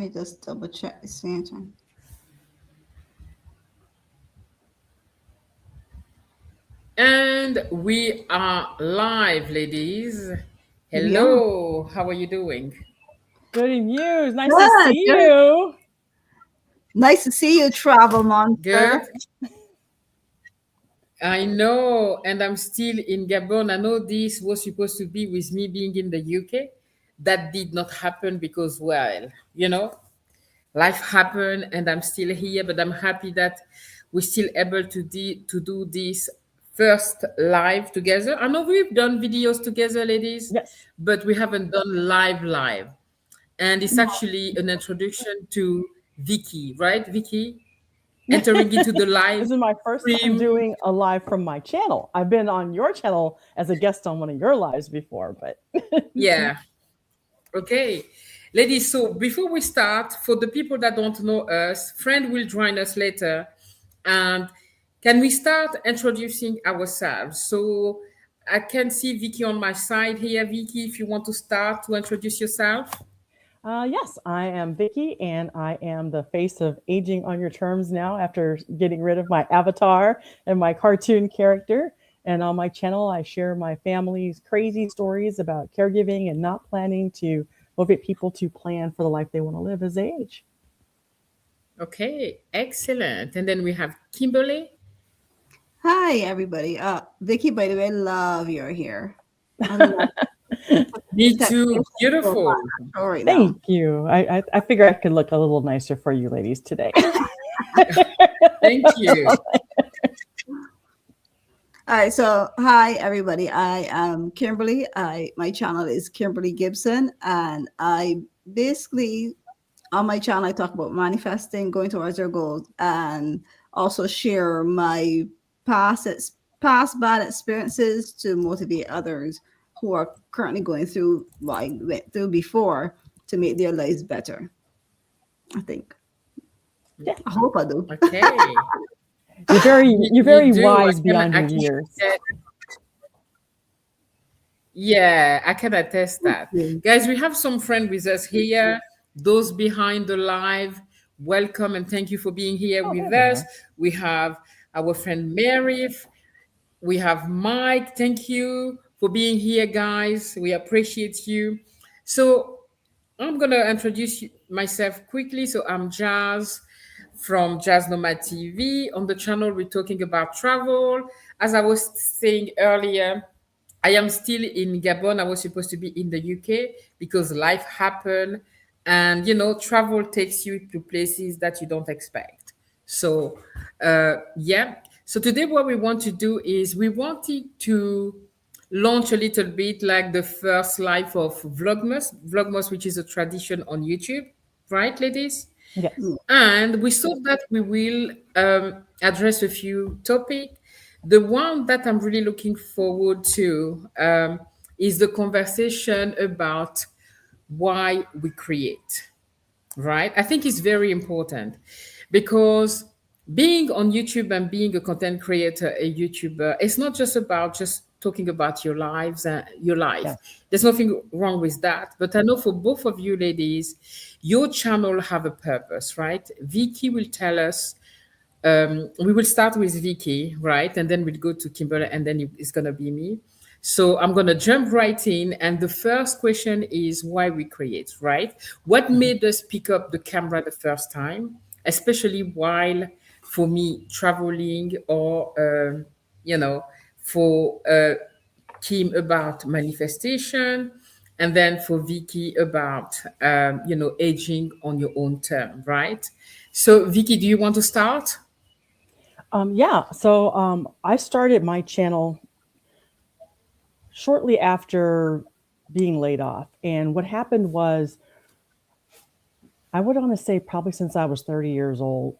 me just double check the same time. And we are live, ladies. We are. Hello, how are you doing? Good news. Nice to Good, see good. you. Nice to see you, Travel Monster. Good. I know, and I'm still in Gabon. I know this was supposed to be with me being in the UK. That did not happen because, well, life happened and I'm still here, but I'm happy that we're still able to do this first live together. I know we've done videos together, ladies, Yes. but we haven't done live. And it's actually an introduction to Vicky, right? Vicky entering into the live This is my first time stream. doing a live from my channel. I've been on your channel as a guest on one of your lives before, but Yeah. Okay. Ladies, so before we start, for the people that don't know us, friend will join us later. And can we start introducing ourselves? So I can see Vicky on my side here. Vicky, if you want to start to introduce yourself. yes, I am Vicki, and I am the face of Aging on Your Terms now after getting rid of my avatar and my cartoon character. And on my channel, I share my family's crazy stories about caregiving and not planning to motivate people to plan for the life they want to live as they age. Okay, excellent. And then we have Kimberly. Hi, everybody. Vicky, by the way, love your hair. I love Me that too. Beautiful. profile right now. Thank you. I figure I could look a little nicer for you ladies today. Thank you. All right, so hi everybody. I am Kimberly. My channel is Kimberly Gibson, and I basically on my channel I talk about manifesting, going towards your goals, and also share my past bad experiences to motivate others who are currently going through what I went through before to make their lives better. I think. Yeah. I hope I do. Okay. You're very You do. wise beyond your years. Yeah, I can attest that. Yeah. Guys, we have some friends with us here. Those behind the live, welcome and thank you for being here Oh, with there they us. are. We have our friend Mary. We have Mike. Thank you for being here, guys. We appreciate you. So I'm gonna introduce myself quickly. So I'm Jase from Jase NomadeTV. On the channel, we're talking about travel. As I was saying earlier, I am still in Gabon. I was supposed to be in the UK because life happened, and travel takes you to places that you don't expect. So, yeah. So today, what we want to do is we wanted to launch a little bit like the first live of Vlogmas, which is a tradition on YouTube, right, ladies? Yes. And we thought that we will address a few topics. The one that I'm really looking forward to is the conversation about why we create, right? I think it's very important because being on YouTube and being a content creator, a YouTuber, it's not just about just talking about your lives and your life. Yes. There's nothing wrong with that. But I know for both of you ladies, your channel have a purpose, right? Vicky will tell us. We will start with Vicky, right? And then we'll go to Kimberly, and then it's going to be me. So I'm going to jump right in. And the first question is why we create, right? What Mhm. made us pick up the camera the first time, especially while for me traveling or, for Kim about manifestation, and then for Vicky about, aging on your own term, right? So, Vicky, do you want to start? Yeah. So I started my channel shortly after being laid off. And what happened was, I would want to say probably since I was 30 years old,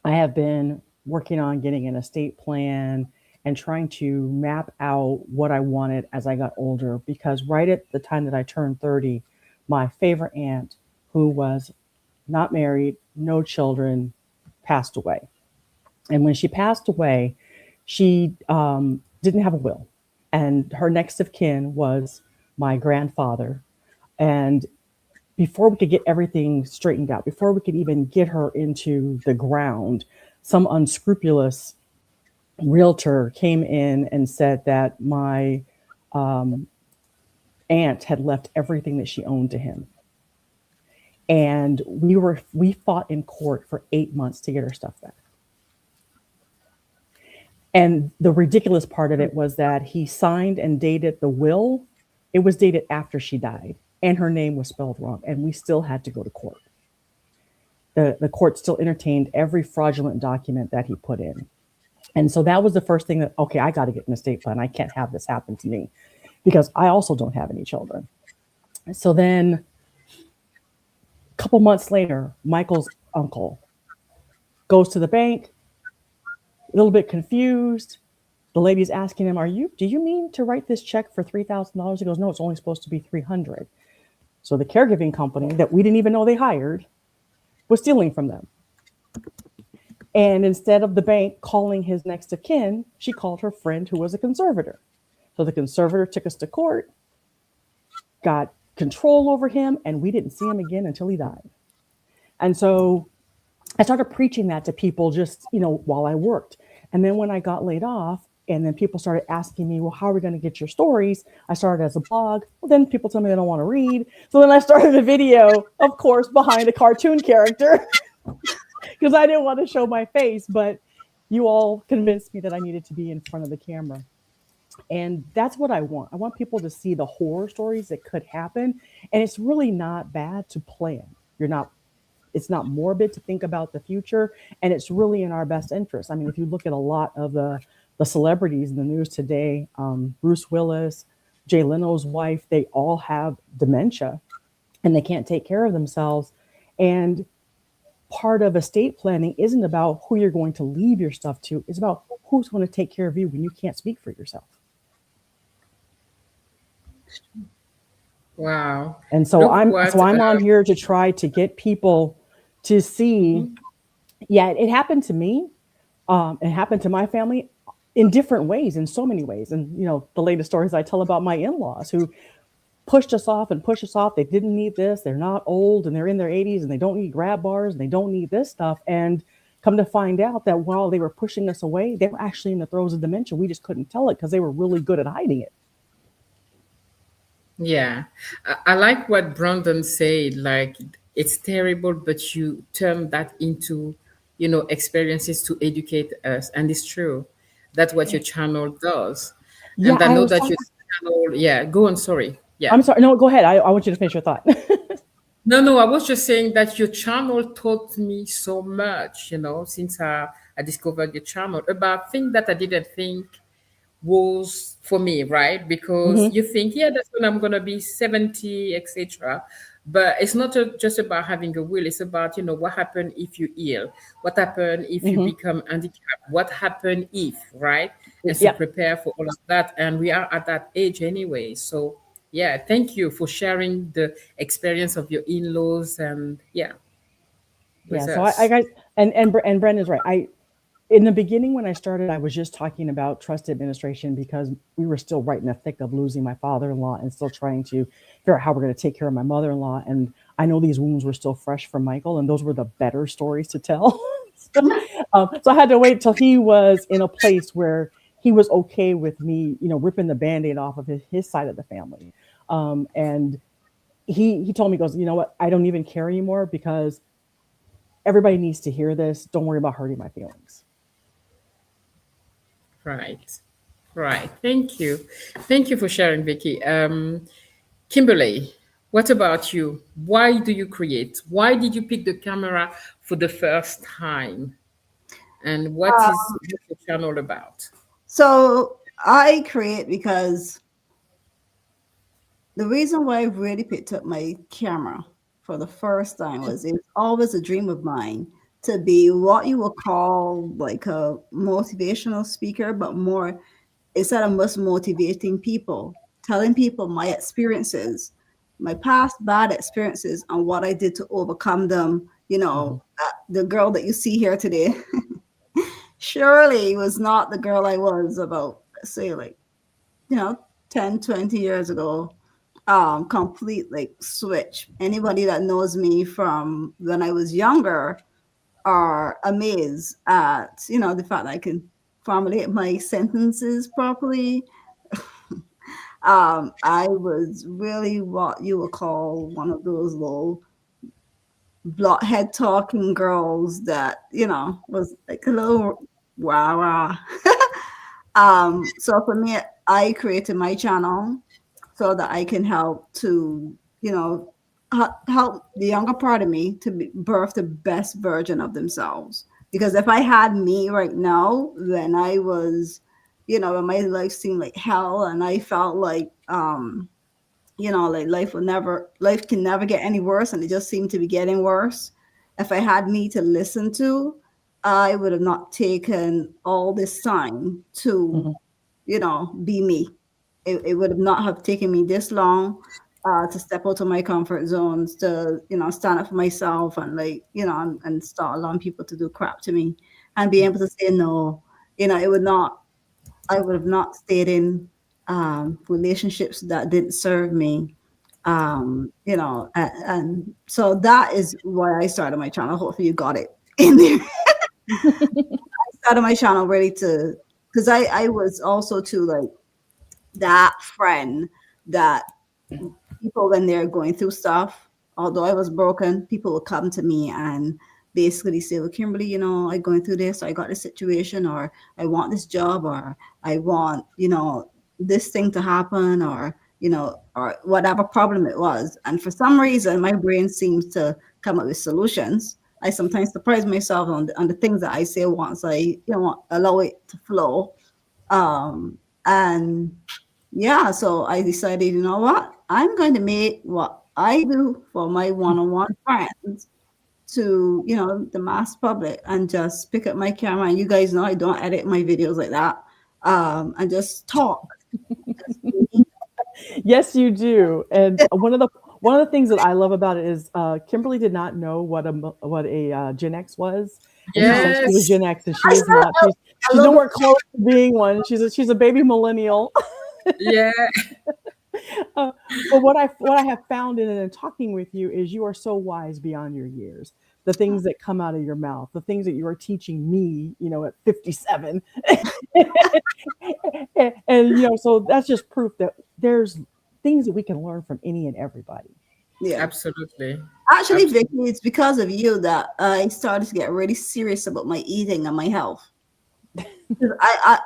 I have been working on getting an estate plan and trying to map out what I wanted as I got older. Because right at the time that I turned 30, my favorite aunt, who was not married, no children, passed away. And when she passed away, she didn't have a will. And her next of kin was my grandfather. And before we could get everything straightened out, before we could even get her into the ground, some unscrupulous realtor came in and said that my um, aunt had left everything that she owned to him. And we fought in court for 8 months to get her stuff back. And the ridiculous part of it was that he signed and dated the will. It was dated after she died, and her name was spelled wrong, and we still had to go to court. The court still entertained every fraudulent document that he put in. And so that was the first thing that, okay, I got to get an estate plan. I can't have this happen to me because I also don't have any children. So then a couple months later, Michael's uncle goes to the bank, a little bit confused. The lady's asking him, do you mean to write this check for $3,000? He goes, no, it's only supposed to be 300. So the caregiving company that we didn't even know they hired was stealing from them. And instead of the bank calling his next of kin, she called her friend who was a conservator. So the conservator took us to court, got control over him, and we didn't see him again until he died. And so I started preaching that to people just, while I worked. And then when I got laid off, and then people started asking me, well, how are we going to get your stories? I started as a blog. Well, then people tell me they don't want to read. So then I started a video, of course, behind a cartoon character because I didn't want to show my face. But you all convinced me that I needed to be in front of the camera. And that's what I want. I want people to see the horror stories that could happen. And it's really not bad to plan. It's not morbid to think about the future. And it's really in our best interest. I mean, if you look at a lot of the celebrities in the news today, Bruce Willis, Jay Leno's wife, they all have dementia and they can't take care of themselves. And part of estate planning isn't about who you're going to leave your stuff to. It's about who's going to take care of you when you can't speak for yourself. Wow. And so I'm on here to try to get people to see, yeah, it happened to me. It happened to my family in different ways, in so many ways. And, the latest stories I tell about my in-laws who pushed us off. They didn't need this. They're not old and they're in their 80s and they don't need grab bars and they don't need this stuff. And come to find out that while they were pushing us away, they were actually in the throes of dementia. We just couldn't tell it because they were really good at hiding it. Yeah. I like what Brandon said, like it's terrible, but you turn that into, experiences to educate us. And it's true. That's what your channel does. Yeah, and I know that your channel, go on, sorry. Yeah. I'm sorry. No, go ahead. I want you to finish your thought. No, I was just saying that your channel taught me so much, since I discovered your channel about things that I didn't think was for me, right? Because you think, that's when I'm going to be 70, etc. But it's not just about having a will. It's about, what happened if you ill? What happened if you become handicapped? What happened if, right? And so prepare for all of that. And we are at that age anyway. So, yeah, thank you for sharing the experience of your in-laws and, So I got, and Brendan's right. In the beginning, when I started, I was just talking about trust administration because we were still right in the thick of losing my father-in-law and still trying to figure out how we're going to take care of my mother-in-law. And I know these wounds were still fresh from Michael, and those were the better stories to tell. So I had to wait till he was in a place where he was okay with me, ripping the Band-Aid off of his side of the family. And he told me, he goes, you know what? I don't even care anymore because everybody needs to hear this. Don't worry about hurting my feelings. Right. Thank you for sharing, Vicki. Kimberly, what about you? Why do you create? Why did you pick the camera for the first time? And what is your channel about? So I create because the reason why I really picked up my camera for the first time was it's always a dream of mine to be what you would call like a motivational speaker, but more instead of just motivating people, telling people my experiences, my past bad experiences, and what I did to overcome them. The girl that you see here today surely was not the girl I was about, say, like, 10, 20 years ago. complete like switch. Anybody that knows me from when I was younger are amazed at, you know, the fact that I can formulate my sentences properly. I was really what you would call one of those little blockhead talking girls that, you know, was like a little rah rah. So for me, I created my channel so that I can help to, you know, help the younger part of me to birth the best version of themselves. Because if I had me right now, then I was, you know, when my life seemed like hell, and I felt like, you know, like life can never get any worse, and it just seemed to be getting worse. If I had me to listen to, I would have not taken all this time to, Mhm. you know, be me. It would have not have taken me this long to step out of my comfort zones, to, you know, stand up for myself, and like, you know, and start allowing people to do crap to me, and be able to say no. You know, it would not, I would have not stayed in relationships that didn't serve me. You know, and so that is why I started my channel. Hopefully you got it in there. Started my channel ready to, because I was also too like that friend that people, when they're going through stuff, although I was broken, people would come to me and basically say, well, Kimberly, you know, I'm going through this, or I got this situation, or I want this job, or I want, you know, this thing to happen, or, you know, or whatever problem it was. And for some reason, my brain seems to come up with solutions. I sometimes surprise myself on the things that I say once I, you know, allow it to flow. And yeah, so I decided, you know what? I'm going to make what I do for my one-on-one friends to, you know, the mass public, and just pick up my camera. And you guys know I don't edit my videos like that. And just talk. Just me. Yes, you do. And one of the things that I love about it is Kimberly did not know what a Gen X was, and she No, said she was Yes. Gen X, and she I is started not. out a She's little bit. nowhere close to being one. She's a baby millennial. Yeah. Uh, but what I have found in talking with you is you are so wise beyond your years. The things that come out of your mouth, the things that you are teaching me, you know, at 57, and you know, so that's just proof that there's things that we can learn from any and everybody. Yeah. Absolutely. Actually, Vicky, Absolutely. it's because of you that I started to get really serious about my eating and my health. 'Cause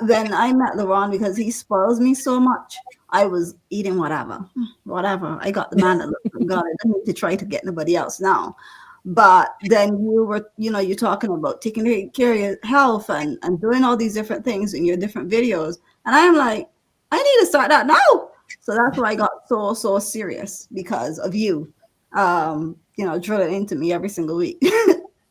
when I met Laurent, because he spoils me so much, I was eating whatever, whatever. I got the man that looks like God. I don't need to try to get nobody else now. But then you were, you know, you're talking about taking care of your health, and doing all these different things in your different videos, and I'm like, I need to start that now. So that's why I got so serious, because of you. You know, drilling into me every single week in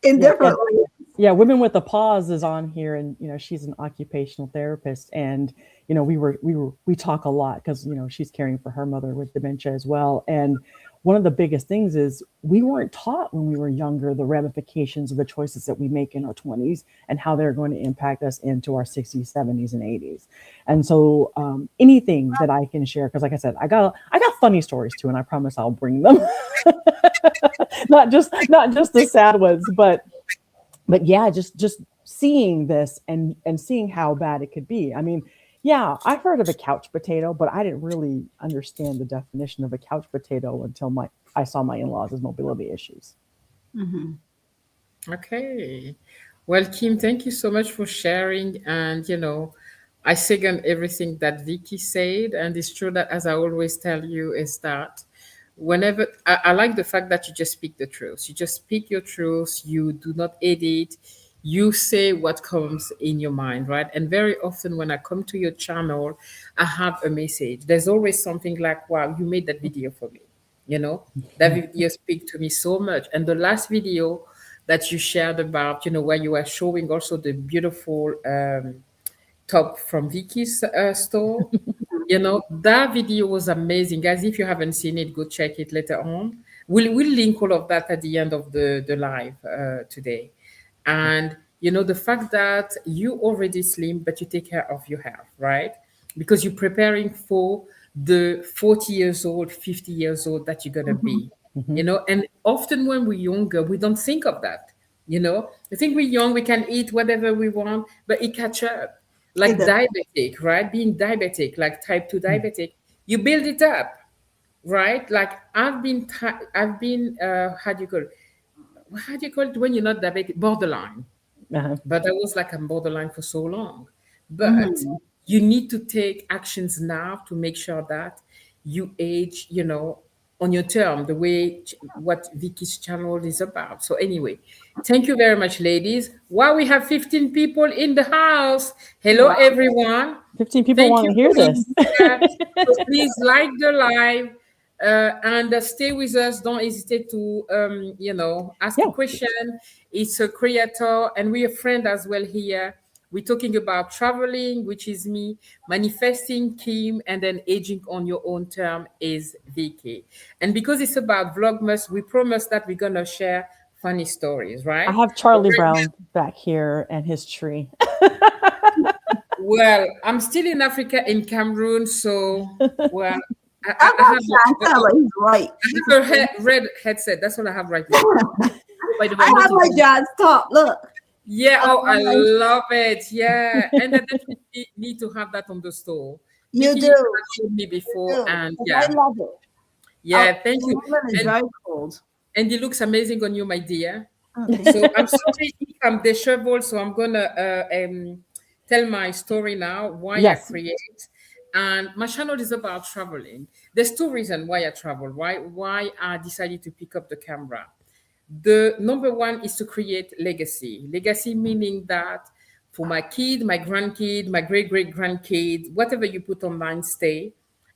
Yeah, yeah, different ways. yeah. Women with a Pause is on here, and you know, she's an occupational therapist, and you know, we talk a lot because you know she's caring for her mother with dementia as well. And one of the biggest things is we weren't taught when we were younger the ramifications of the choices that we make in our 20s and how they're going to impact us into our 60s, 70s, and 80s. And so, anything that I can share, because like I said, I got funny stories too, and I promise I'll bring them. Not just the sad ones, but yeah, just seeing this and seeing how bad it could be. I mean, yeah, I heard of a couch potato, but I didn't really understand the definition of a couch potato until my I saw my in-laws' mobility issues. Mhm. Okay. Well, Kim, thank you so much for sharing. And, I second everything that Vicky said. And it's true that, as I always tell you, is that whenever I like the fact that you just speak the truth, you just speak your truth, you do not edit, you say what comes in your mind, right? And very often when I come to your channel, I have a message. There's always something like, wow, you made that video for me. You know, that video speak to me so much. And the last video that you shared about, where you were showing also the beautiful top from Vicky's store, that video was amazing. Guys, if you haven't seen it, go check it later on. We'll link all of that at the end of the live today. And the fact that you already slim, but you take care of your health, right? Because you're preparing for the 40 years old, 50 years old that you're going to Mhm. be, and often when we're younger, we don't think of that. I think we're young, we can eat whatever we want, but it catch up. It Like does. diabetic, right? Being diabetic, like type 2 diabetic, you build it up, right? Like I've been, how do you call it when you're not diabetic? Borderline. Uh-huh. But I was like I'm borderline for so long. But Mhm. you need to take actions now to make sure that you age, on your term, the way what Vicky's channel is about. So anyway, thank you very much, ladies. Wow, we have 15 people in the house. Hello, Wow. everyone. 15 people Thank want you to for hear being this. here. So please like the live, and stay with us. Don't hesitate to, ask a Yeah. question. It's a creator, and we're a friend as well here. We're talking about traveling, which is me, manifesting, Kim, and then aging on your own term is Vicky. And because it's about Vlogmas, we promise that we're gonna share funny stories, I right? have But Charlie right Brown back here and his tree. Well, I'm still in Africa, in Cameroon, so well, I I got have Chantel, but he's white. a red headset. That's what I have right now. Oh, by the way, I I'm not have my even. jazz top. Look. Yeah. I Oh, have I my- love it. Yeah, and I definitely need to have that on the store. You Vicky do. has showed me You before, do. and 'Cause I yeah, love it. yeah. Thank New you. England is And very cold. and it looks amazing on you, my dear. Oh, thank So you. I'm sorry if I'm disheveled, so I'm gonna tell my story now, why I Yes. create. And my channel is about traveling. There's two reasons why I travel, why I decided to pick up the camera. The number one is to create legacy. Legacy meaning that for my kid, my grandkid, my great great grandkid, whatever you put online stay,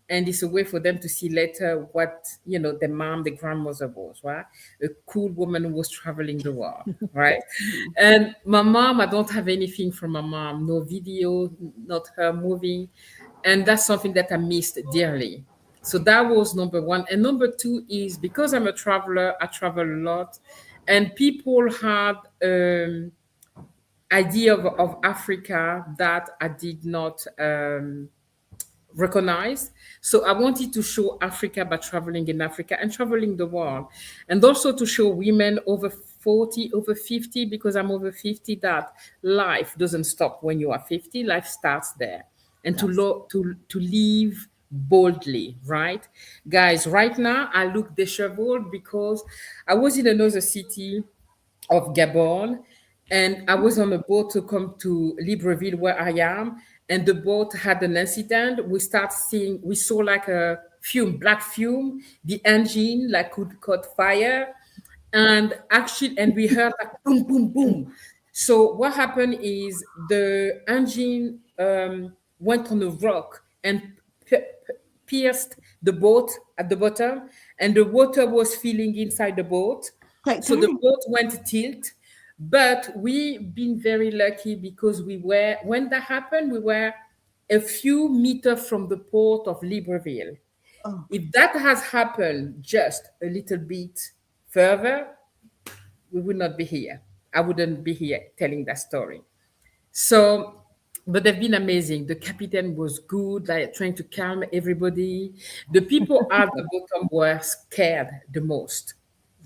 and it's a way for them to see later what the mom, the grandmother was, right? A cool woman who was traveling the world, right? Mhm. And my mom, I don't have anything from my mom, no video, not her movie, and that's something that I missed dearly. So that was number one. And number two is because I'm a traveler, I travel a lot, and people had idea of Africa that I did not recognize. So I wanted to show Africa by traveling in Africa and traveling the world, and also to show women over 40, over 50, because I'm over 50, that life doesn't stop when you are 50. Life starts there, and Yes. to live boldly, right, guys? Right now I look disheveled because I was in another city of Gabon, and I was on a boat to come to Libreville, where I am, and the boat had an incident. We saw like a fume, black fume, the engine like could caught fire, and we heard like boom, boom, boom. So what happened is the engine went on a rock and pierced the boat at the bottom, and the water was filling inside the boat. So the Titanic. boat went tilt, but we've been very lucky because when that happened, we were a few meters from the port of Libreville. Oh, If that has happened just a little bit further, we would not be here. I wouldn't be here telling that story. So, but they've been amazing. The captain was good, like trying to calm everybody. The people at the bottom were scared the most,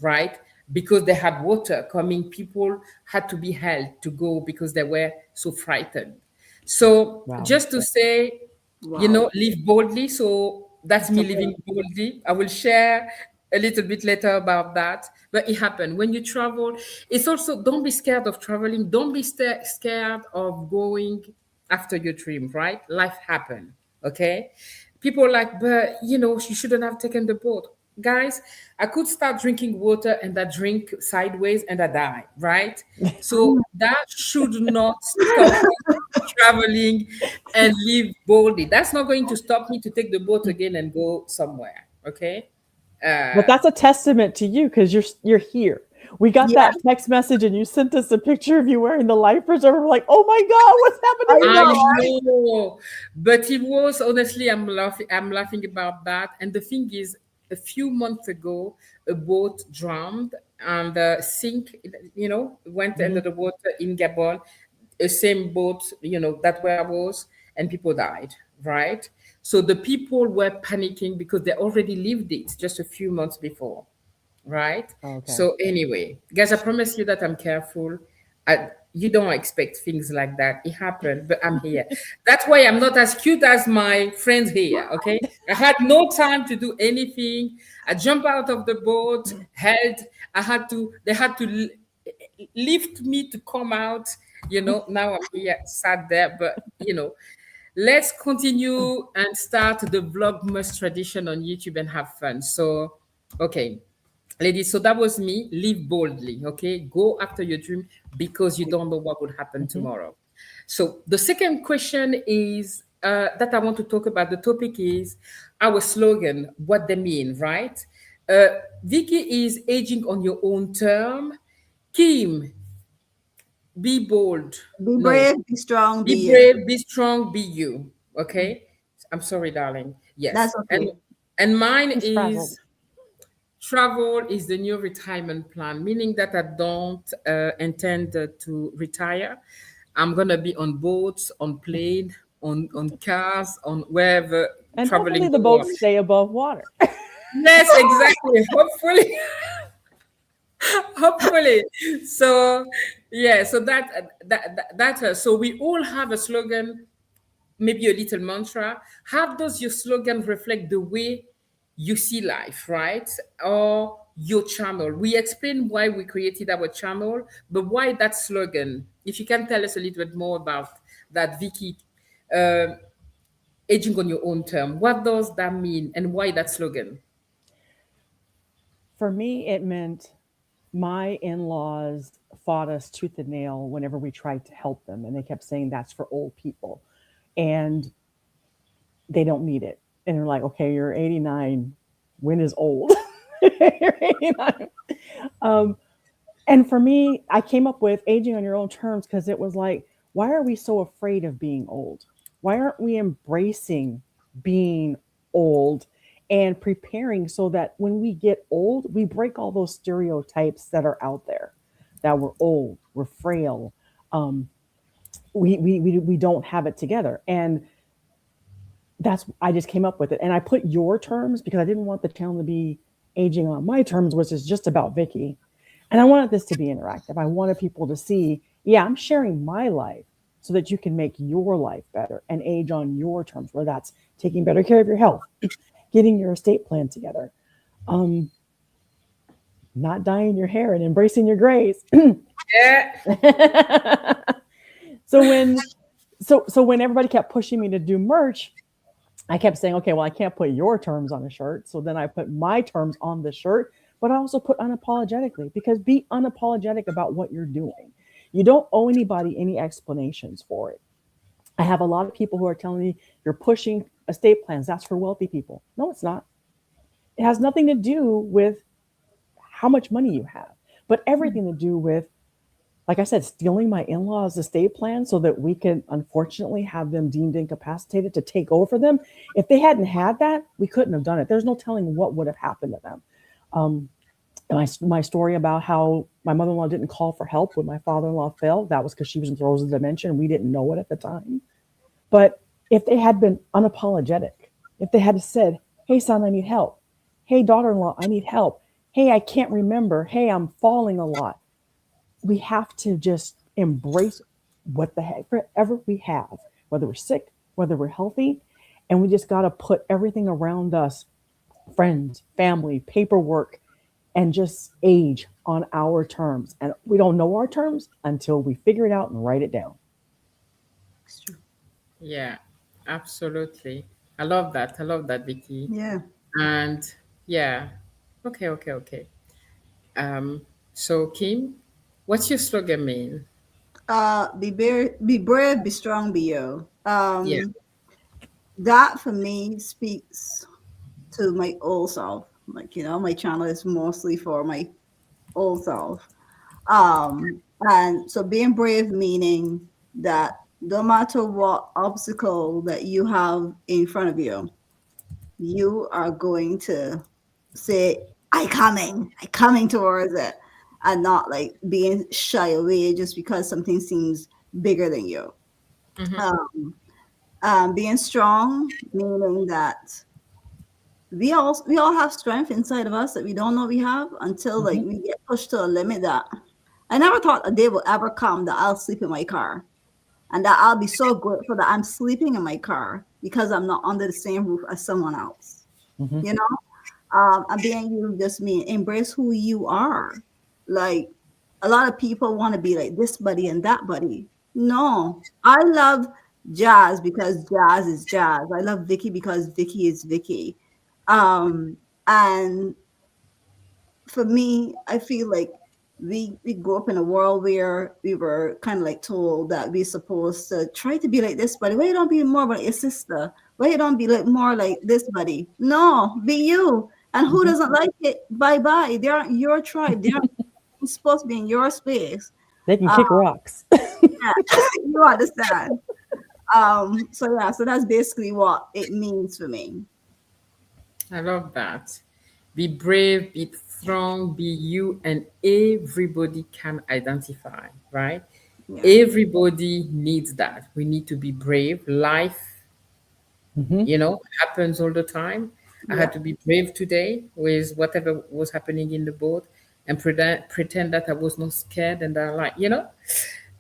right? Because they had water coming, people had to be held to go because they were so frightened. So, Wow. just to say, wow. live boldly. So that's That's me a living boldly. I will share a little bit later about that. But it happened when you travel. It's also, don't be scared of traveling. Don't be scared of going after your dream, right? Life happen. Okay. People are like, but you shouldn't have taken the boat. Guys, I could start drinking water and I drink sideways and I die, right? So that should not stop us traveling and live boldly. That's not going to stop me to take the boat again and go somewhere. Okay. But that's a testament to you because you're here. We got Yes, that text message and you sent us a picture of you wearing the life preserver. We're like, oh my God, what's I happening I know, here? right? know, but it was honestly, I'm laughing. I'm laughing about that. And the thing is, a few months ago, a boat drowned and sink. Went under Mhm. the water in Gabon. The same boat, that where I was, and people died. Right. So the people were panicking because they already lived it just a few months before, right? Okay. So anyway, guys, I promise you that I'm careful. You don't expect things like that. It happened, but I'm here. That's why I'm not as cute as my friends here. Okay, I had no time to do anything. I jumped out of the boat, held. I had to. They had to lift me to come out. Now I'm here, sat there, but let's continue and start the Vlogmas tradition on YouTube and have fun. So, okay, ladies, so that was me. Live boldly, okay? Go after your dream because you don't know what will happen Mhm. tomorrow. So, the second question is that I want to talk about. The topic is our slogan, what they mean, right? Uh, Vicky is aging on your own term. Kim, be bold. Be No, brave, be strong, be be you. brave, be strong, be you. Okay. I'm sorry, darling. That's Yes. And okay. and mine She's frazzled. is travel is the new retirement plan, meaning that I don't intend to retire. I'm gonna be on boats, on plane, on cars, on wherever And hopefully traveling the the boats world. stay above water. Yes, exactly. Hopefully, hopefully. So yeah, so so we all have a slogan, maybe a little mantra. How does your slogan reflect the way you see life, right? Or your channel? We explain why we created our channel, but why that slogan? If you can tell us a little bit more about that, Vicky, uh, aging on your own term. What does that mean and why that slogan? For me, it meant my in-laws fought us tooth and nail whenever we tried to help them, and they kept saying that's for old people, and they don't need it. And they're like, okay, you're 89. When is old? You're 89. Um, and for me, I came up with aging on your own terms because it was like, why are we so afraid of being old? Why aren't we embracing being old and preparing so that when we get old, we break all those stereotypes that are out there, that we're old, we're frail, um, we don't have it together. And that's, I just came up with it. And I put your terms because I didn't want the channel to be aging on my terms, which is just about Vicky. And I wanted this to be interactive. I wanted people to see, yeah, I'm sharing my life so that you can make your life better and age on your terms, whether that's taking better care of your health, getting your estate plan together, um, not dyeing your hair and embracing your grays. Yeah. so when when everybody kept pushing me to do merch, I kept saying, okay, well, I can't put your terms on a shirt. So then I put my terms on the shirt, but I also put unapologetically, because be unapologetic about what you're doing. You don't owe anybody any explanations for it. I have a lot of people who are telling me you're pushing estate plans. That's for wealthy people. No, it's not. It has nothing to do with how much money you have, but everything to do with, like I said, stealing my in-laws' estate plan so that we can unfortunately have them deemed incapacitated to take over them. If they hadn't had that, we couldn't have done it. There's no telling what would have happened to them. Um, my story about how my mother-in-law didn't call for help when my father-in-law fell, that was because she was in throes of dementia and we didn't know it at the time. But if they had been unapologetic, if they had said, hey, son, I need help. Hey, daughter-in-law, I need help. Hey, I can't remember. Hey, I'm falling a lot. We have to just embrace what the heck ever we have, whether we're sick, whether we're healthy. And we just got to put everything around us, friends, family, paperwork, and just age on our terms. And we don't know our terms until we figure it out and write it down. It's true. Yeah, absolutely. I love that. I love that, Vicky. Yeah. And yeah, okay, okay, okay. Um, so Kim, what's your slogan mean? Be brave, be strong, be you. Yeah. That for me speaks to my old self. Like, my channel is mostly for my old self. And so being brave meaning that no matter what obstacle that you have in front of you, you are going to say, I coming towards it, and not like being shy away just because something seems bigger than you. Mm-hmm. Um, Being strong, meaning that we all have strength inside of us that we don't know we have until like Hmm. we get pushed to a limit that I never thought a day will ever come that I'll sleep in my car and that I'll be so grateful that I'm sleeping in my car because I'm not under the same roof as someone else. Hmm. You know, and being you just mean embrace who you are. Like a lot of people want to be like this buddy and that buddy. No, I love Jazz because Jazz is Jazz. I love Vicky because Vicky is Vicky. And for me, I feel like we grew up in a world where we were kind of like told that we're supposed to try to be like this buddy. Why you don't be more like your sister? Why you don't be like more like this buddy? No, be you. And who Hmm. doesn't like it? Bye bye. They aren't your tribe. They aren't supposed to be in your space. They can Uh, kick rocks. yeah, you understand. So yeah, so that's basically what it means for me. I love that. Be brave, be strong, be you, and everybody can identify, right? Yeah, Everybody needs that. We need to be brave. Life, Hmm. happens all the time. I yeah, had to be brave today with whatever was happening in the boat and pretend that I was not scared and I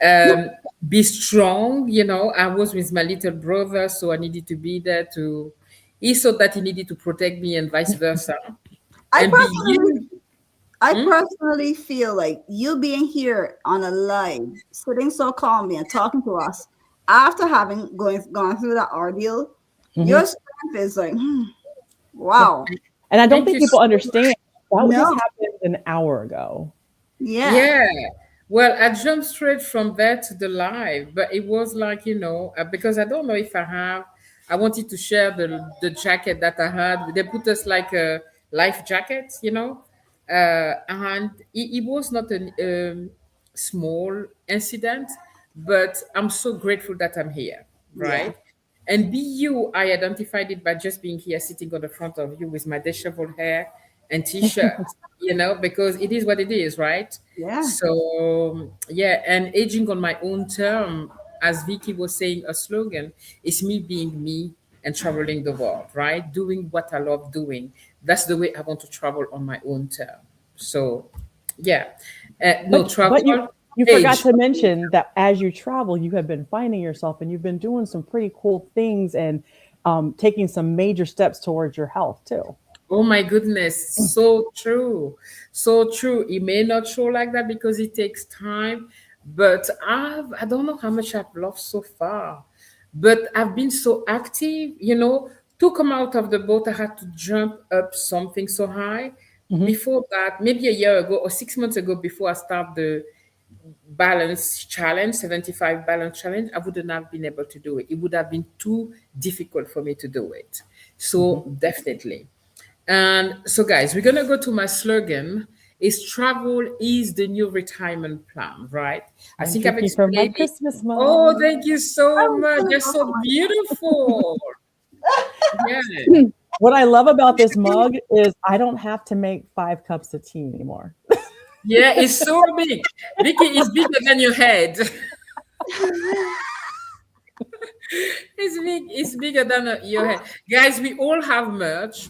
um, be strong. I was with my little brother, so I needed to be there to. He thought that he needed to protect me and vice versa. I And be personally you. I Hmm? personally feel like you being here on a live, sitting so calmly and talking to us after having gone through that ordeal, Hmm. your strength is like, Yeah. wow. And I don't Thank think you people so understand that just No, happened an hour ago. yeah, Yeah. Well, I jumped straight from there to the live, but it was like, because I don't know if I have, I wanted to share the jacket that I had. They put us like a life jacket, and it was not a small incident, but I'm so grateful that I'm here, yeah, right? And be you, I identified it by just being here, sitting on the front of you with my disheveled hair and t-shirt, because it is what it is, right? yeah, So yeah, and aging on my own term, as Vicky was saying, a slogan is me being me and traveling the world, right? Doing what I love doing. That's the way I want to travel on my own term. So yeah, no But travel, you forgot age. to mention that as you travel, you have been finding yourself and you've been doing some pretty cool things and taking some major steps towards your health too. Oh my goodness, so true. So true. It may not show like that because it takes time, but I don't know how much I've lost so far. But I've been so active, to come out of the boat, I had to jump up something so high. Hmm. Before that, maybe a year ago or 6 months ago, before I start the balance challenge, 75 balance challenge, I wouldn't have been able to do it. It would have been too difficult for me to do it. Hmm. So definitely. And so, guys, we're gonna go to my slogan. Is travel is the new retirement plan, right? I I'm think I've drinking from my explained it. Christmas Oh, mug. thank you I so was much. gonna You're go for so my beautiful. Yeah. What I love about this mug is I don't have to make 5 cups of tea anymore. Yeah, it's so big. Vicky is bigger than your head. It's bigger than your head. Guys, we all have merch.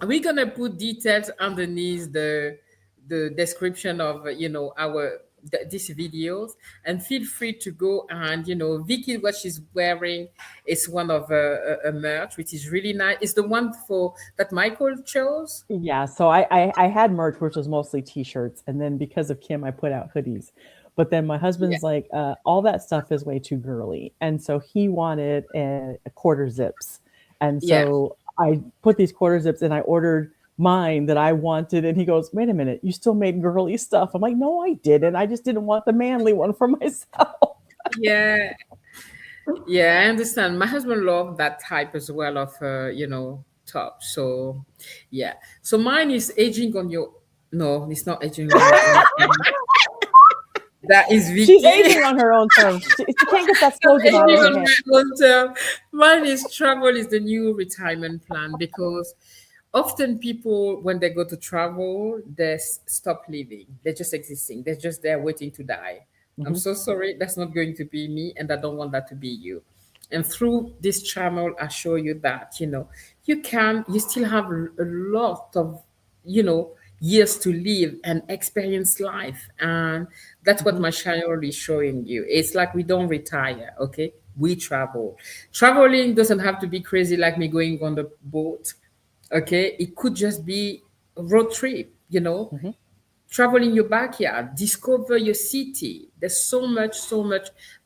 We're gonna put details underneath the description of our these videos, and feel free to go and Vicky, what she's wearing is one of a merch which is really nice. It's the one for that Michael chose. Yeah, so I had merch, which was mostly t-shirts, and then because of Kim, I put out hoodies. But then my Yeah, husband's like, all that stuff is way too girly, and so he wanted a quarter zips, and yeah. so I put these quarter zips, and I ordered mine that I wanted, and he goes, "Wait a minute, you still made girly stuff?" I'm like, "No, I didn't. I just didn't want the manly one for myself." Yeah, yeah, I understand. My husband loved that type as well of top. So yeah. So mine is aging on your no, it's not aging on your own. That is She's Vicky. aging on her own terms. She can't get that I'm slogan out of aging her on head. my own term. Mine is travel is the new retirement plan because often people when they go to travel, they stop living. They're just existing. They're just there waiting to die. I'm Mhm. so sorry. That's not going to be me, and I don't want that to be you. And through this channel, I show you that, you still have a lot of, years to live and experience life. And that's what Hmm. my channel is showing you. It's like we don't retire, okay? We travel. Traveling doesn't have to be crazy like me going on the boat, okay? It could just be a road trip, Hmm. travel in your backyard, discover your city. There's so much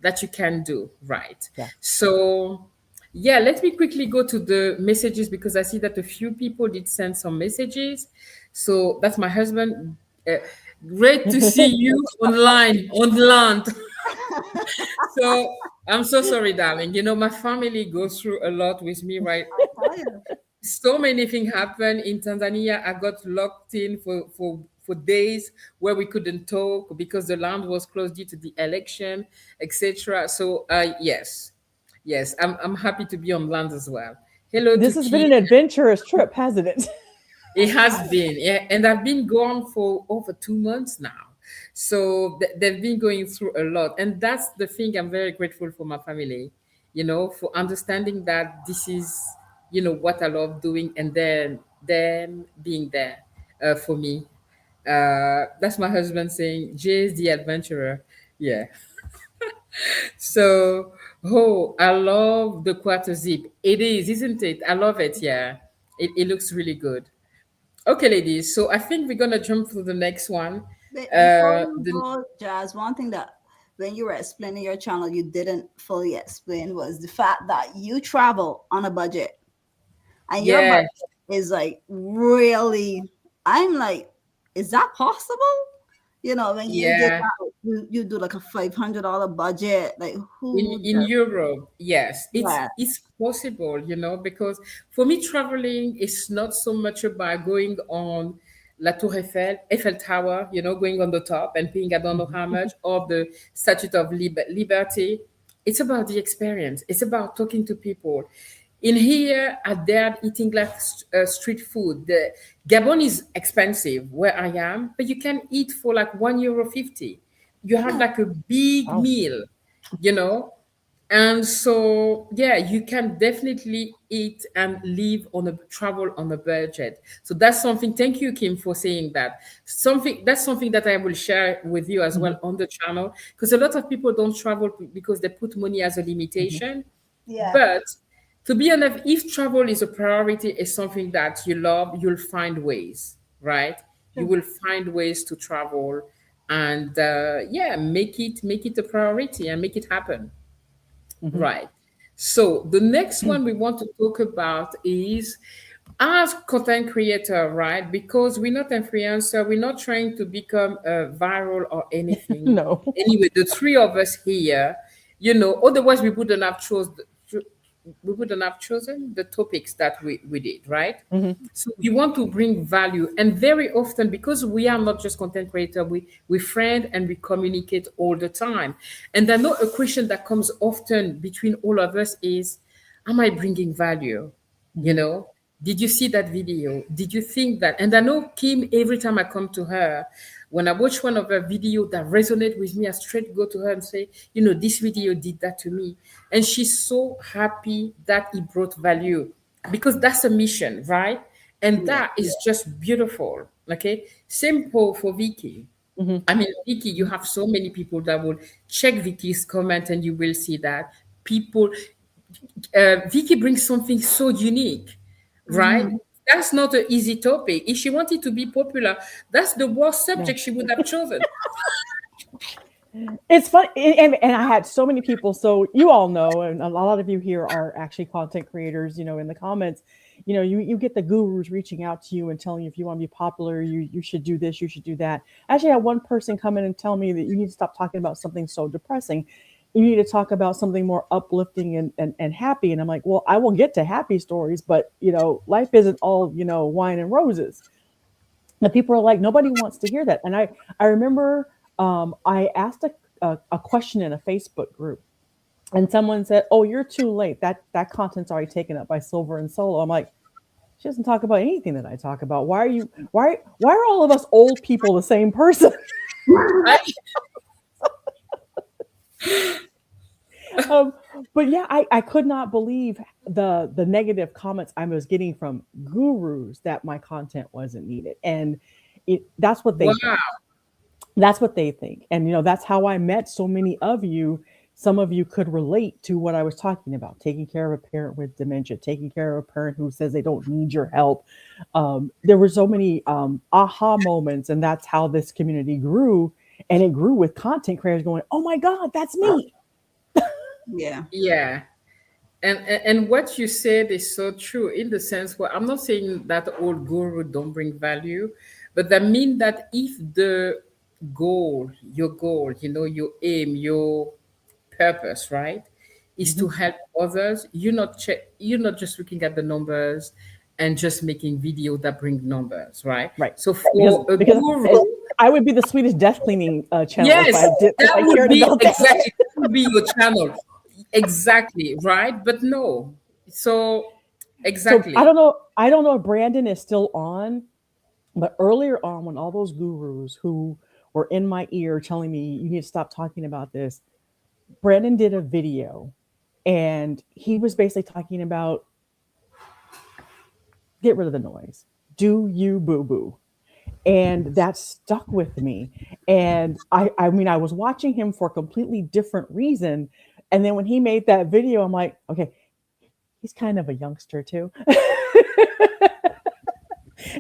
that you can do, right? Yeah. So, yeah, let me quickly go to the messages because I see that a few people did send some messages. So that's my husband. Uh, Great to see you online, on land. So I'm so sorry, darling. My family goes through a lot with me, right? I tell you. So many things happened in Tanzania. I got locked in for days where we couldn't talk because the land was closed due to the election, etc. So yes, I'm happy to be on land as well. Hello to This has been Kim. an adventurous trip, hasn't it? It has been, yeah, and I've been gone for over 2 months now. So they've been going through a lot, and that's the thing. I'm very grateful for my family, for understanding that this is, what I love doing, and then being there for me. That's my husband saying, "Jay's the adventurer." Yeah. So, oh, I love the quarter zip. It is, isn't it? I love it. Yeah, it looks really good. Okay, ladies. So I think we're gonna jump to the next one. Before you The go, Jazz, one thing that when you were explaining your channel, you didn't fully explain was the fact that you travel on a budget and your Yeah, budget is like really, I'm like, is that possible? When you did yeah. that, you do like a $500 budget. Like In who in does Europe, yes, it's that? it's possible, because for me traveling is not so much about going on La Tour Eiffel, Eiffel Tower, going on the top and paying I don't know how much, or the Statue of Liberty. It's about the experience. It's about talking to people. In here, at there, eating like street food. The Gabon is expensive where I am, but you can eat for like €1.50. You have Yeah. like a big Wow. meal, you know and so yeah, you can definitely eat and live on a travel on a budget. So that's something. Thank you, Kim, for saying that. Something that I will share with you as Hmm. well on the channel, because a lot of people don't travel because they put money as a Hmm. limitation. Yeah. But to be honest, if travel is a priority, is something that you love, you'll find ways, right? You Sure. will find ways to travel, and yeah, make it a priority and make it happen. Hmm. Right. So the next one we want to talk about is as content creator, right? Because we're not influencer, we're not trying to become viral or anything. No. Anyway, the three of us here, otherwise we wouldn't have chosen the topics that we did, right? Hmm. So we want to bring value, and very often, because we are not just content creator, we friend and we communicate all the time. And I know a question that comes often between all of us is, am I bringing value? you Hmm. know did you see that video? Did you think that? And I know Kim, every time I come to her, when I watch one of her video that resonate with me, I straight go to her and say, this video did that to me. And she's so happy that it brought value, because that's a mission, right? And Yeah. that is just beautiful. Okay, same for Vicky. Hmm. I mean, Vicky, you have so many people that will check Vicky's comment, and you will see that people, Vicky brings something so unique, right? Mhm. That's not an easy topic. If she wanted to be popular, that's the worst Yeah. subject she would have chosen. It's fun, and I had so many people. So you all know, and a lot of you here are actually content creators. In the comments, you get the gurus reaching out to you and telling you if you want to be popular, you should do this, you should do that. I actually had one person come in and tell me that you need to stop talking about something so depressing. You need to talk about something more uplifting and happy. And I'm like, well, I will get to happy stories, but life isn't all wine and roses. And people are like, nobody wants to hear that. And I remember I asked a question in a Facebook group, and someone said, "Oh, you're too late. That content's already taken up by Silver and Solo." I'm like, she doesn't talk about anything that I talk about. Why are all of us old people the same person? Right? um, but yeah, I could not believe the negative comments I was getting from gurus that my content wasn't needed, and that's what they think. Wow. That's what they think. And, that's how I met so many of you. Some of you could relate to what I was talking about, taking care of a parent with dementia, taking care of a parent who says they don't need your help. There were so many aha moments, and that's how this community grew. And it grew with content creators going, oh my God, that's me. Yeah. Yeah. And what you said is so true in the sense where I'm not saying that all guru don't bring value, but that mean that if the your goal, your aim, your purpose, right, is to Mhm. help others, you're not just looking at the numbers and just making video that bring numbers, right? Right. So Because, for a because guru, I would be the Swedish death cleaning channel if yes, I did, if that I would cared be about that. exactly that would be your channel. Exactly, right? But no. So So exactly. I don't know if Brandon is still on, but earlier on, when all those gurus who were in my ear telling me you need to stop talking about this, Brandon did a video, and he was basically talking about get rid of the noise, do you boo boo, and that stuck with me. And I mean, I was watching him for a completely different reason, and then when he made that video, I'm like, okay, he's kind of a youngster too.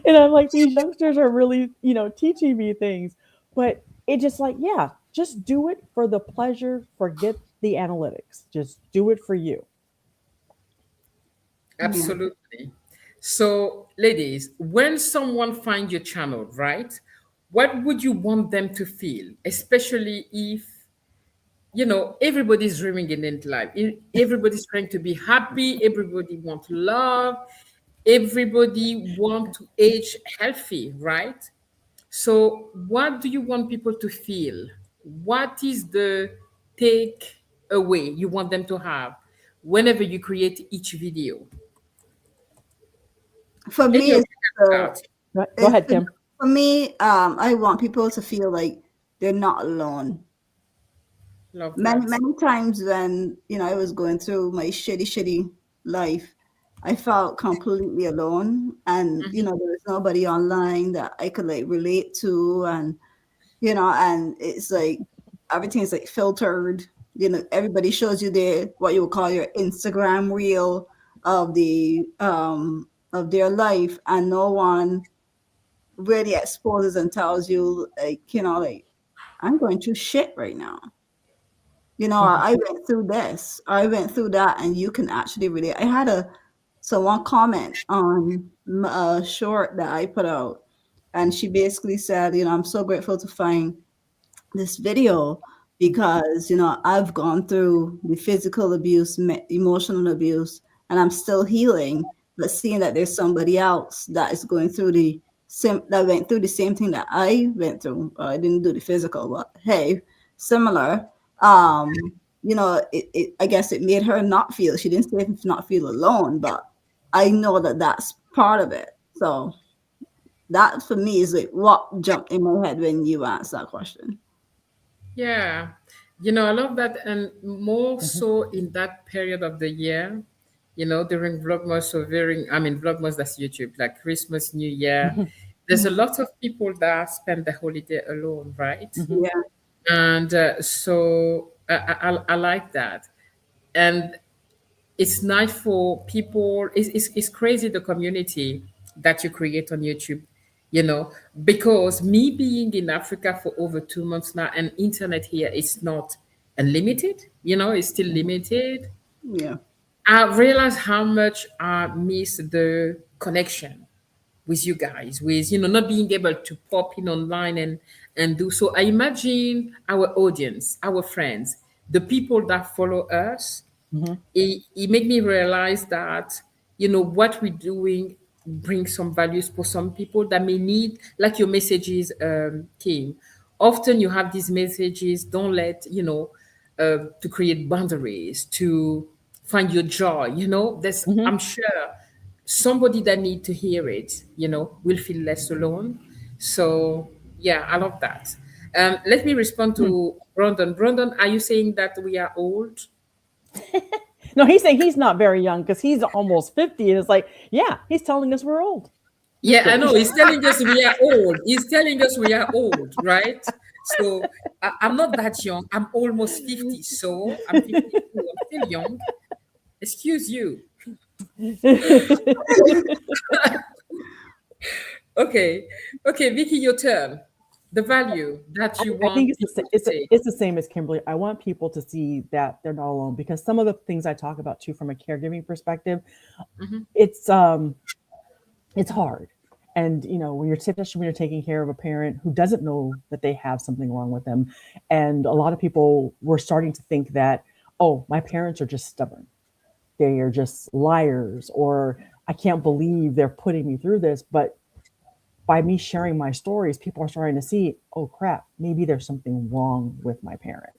And I'm like, these youngsters are really, teaching me things. But it just like, yeah, just do it for the pleasure, forget the analytics. Just do it for you. Yeah. Absolutely. So, ladies, when someone finds your channel, right? What would you want them to feel, especially if everybody's dreaming in life. Everybody's trying to be happy. Everybody wants love. Everybody want to age healthy, right? So, what do you want people to feel? What is the take away you want them to have whenever you create each video? For me, Any of it's, you can uh, start. Go it's ahead, Kim. for me. I want people to feel like they're not alone. Love Many that. many times when I was going through my shitty life, I felt completely alone, and there was nobody online that I could like relate to, and it's like everything's like filtered. Everybody shows you their what you would call your Instagram reel of their life, and no one really exposes and tells you, like, like, I'm going through shit right now. Mhm. I went through this, I went through that, and you can actually relate. I had someone comment on a short that I put out, and she basically said, I'm so grateful to find this video because I've gone through the physical abuse, emotional abuse, and I'm still healing. But seeing that there's somebody else that is going through that went through the same thing that I went through. I didn't do the physical, but hey, similar. I guess it made her not feel. She didn't say not feel alone, but I know that that's part of it. So that for me is like what jumped in my head when you asked that question. Yeah. I love that. And more Mhm. so in that period of the year, during Vlogmas, so I mean, Vlogmas, that's YouTube, like Christmas, New Year, Mhm. there's a lot of people that spend the holiday alone, right? Mhm. Yeah. And so I like that. And it's nice for people. It's crazy the community that you create on YouTube, you know, because me being in Africa for over 2 months now, and internet here is not unlimited, it's still Mhm. limited. Yeah. I realize how much I miss the connection with you guys, with not being able to pop in online and do so. I imagine our audience, our friends, the people that follow us, Mhm. it made me realize that what we're doing brings some values for some people that may need, like your messages came. Often you have these messages, don't let to create boundaries, to find your joy. There's, Mhm. I'm sure, somebody that need to hear it will feel less alone. So yeah, I love that. Let me respond Mhm. to Brandon. Brandon, are you saying that we are old? No, he's saying he's not very young because he's almost 50. And it's like, yeah, he's telling us we're old. Just Yeah, I kidding. know. He's telling us we are old. He's telling us we are old, right? So I'm not that young. I'm almost 50. So I'm 52. I'm still young. Excuse you. Okay. Okay, Vicky, your turn. The value that you I think want it's the, people to see. it's the same as Kimberly. I want people to see that they're not alone because some of the things I talk about too from a caregiving perspective, Hmm. it's it's hard. And when especially when you're taking care of a parent who doesn't know that they have something wrong with them, and a lot of people were starting to think that, oh, my parents are just stubborn, they are just liars, or I can't believe they're putting me through this. But by me sharing my stories, people are starting to see, oh crap, maybe there's something wrong with my parent.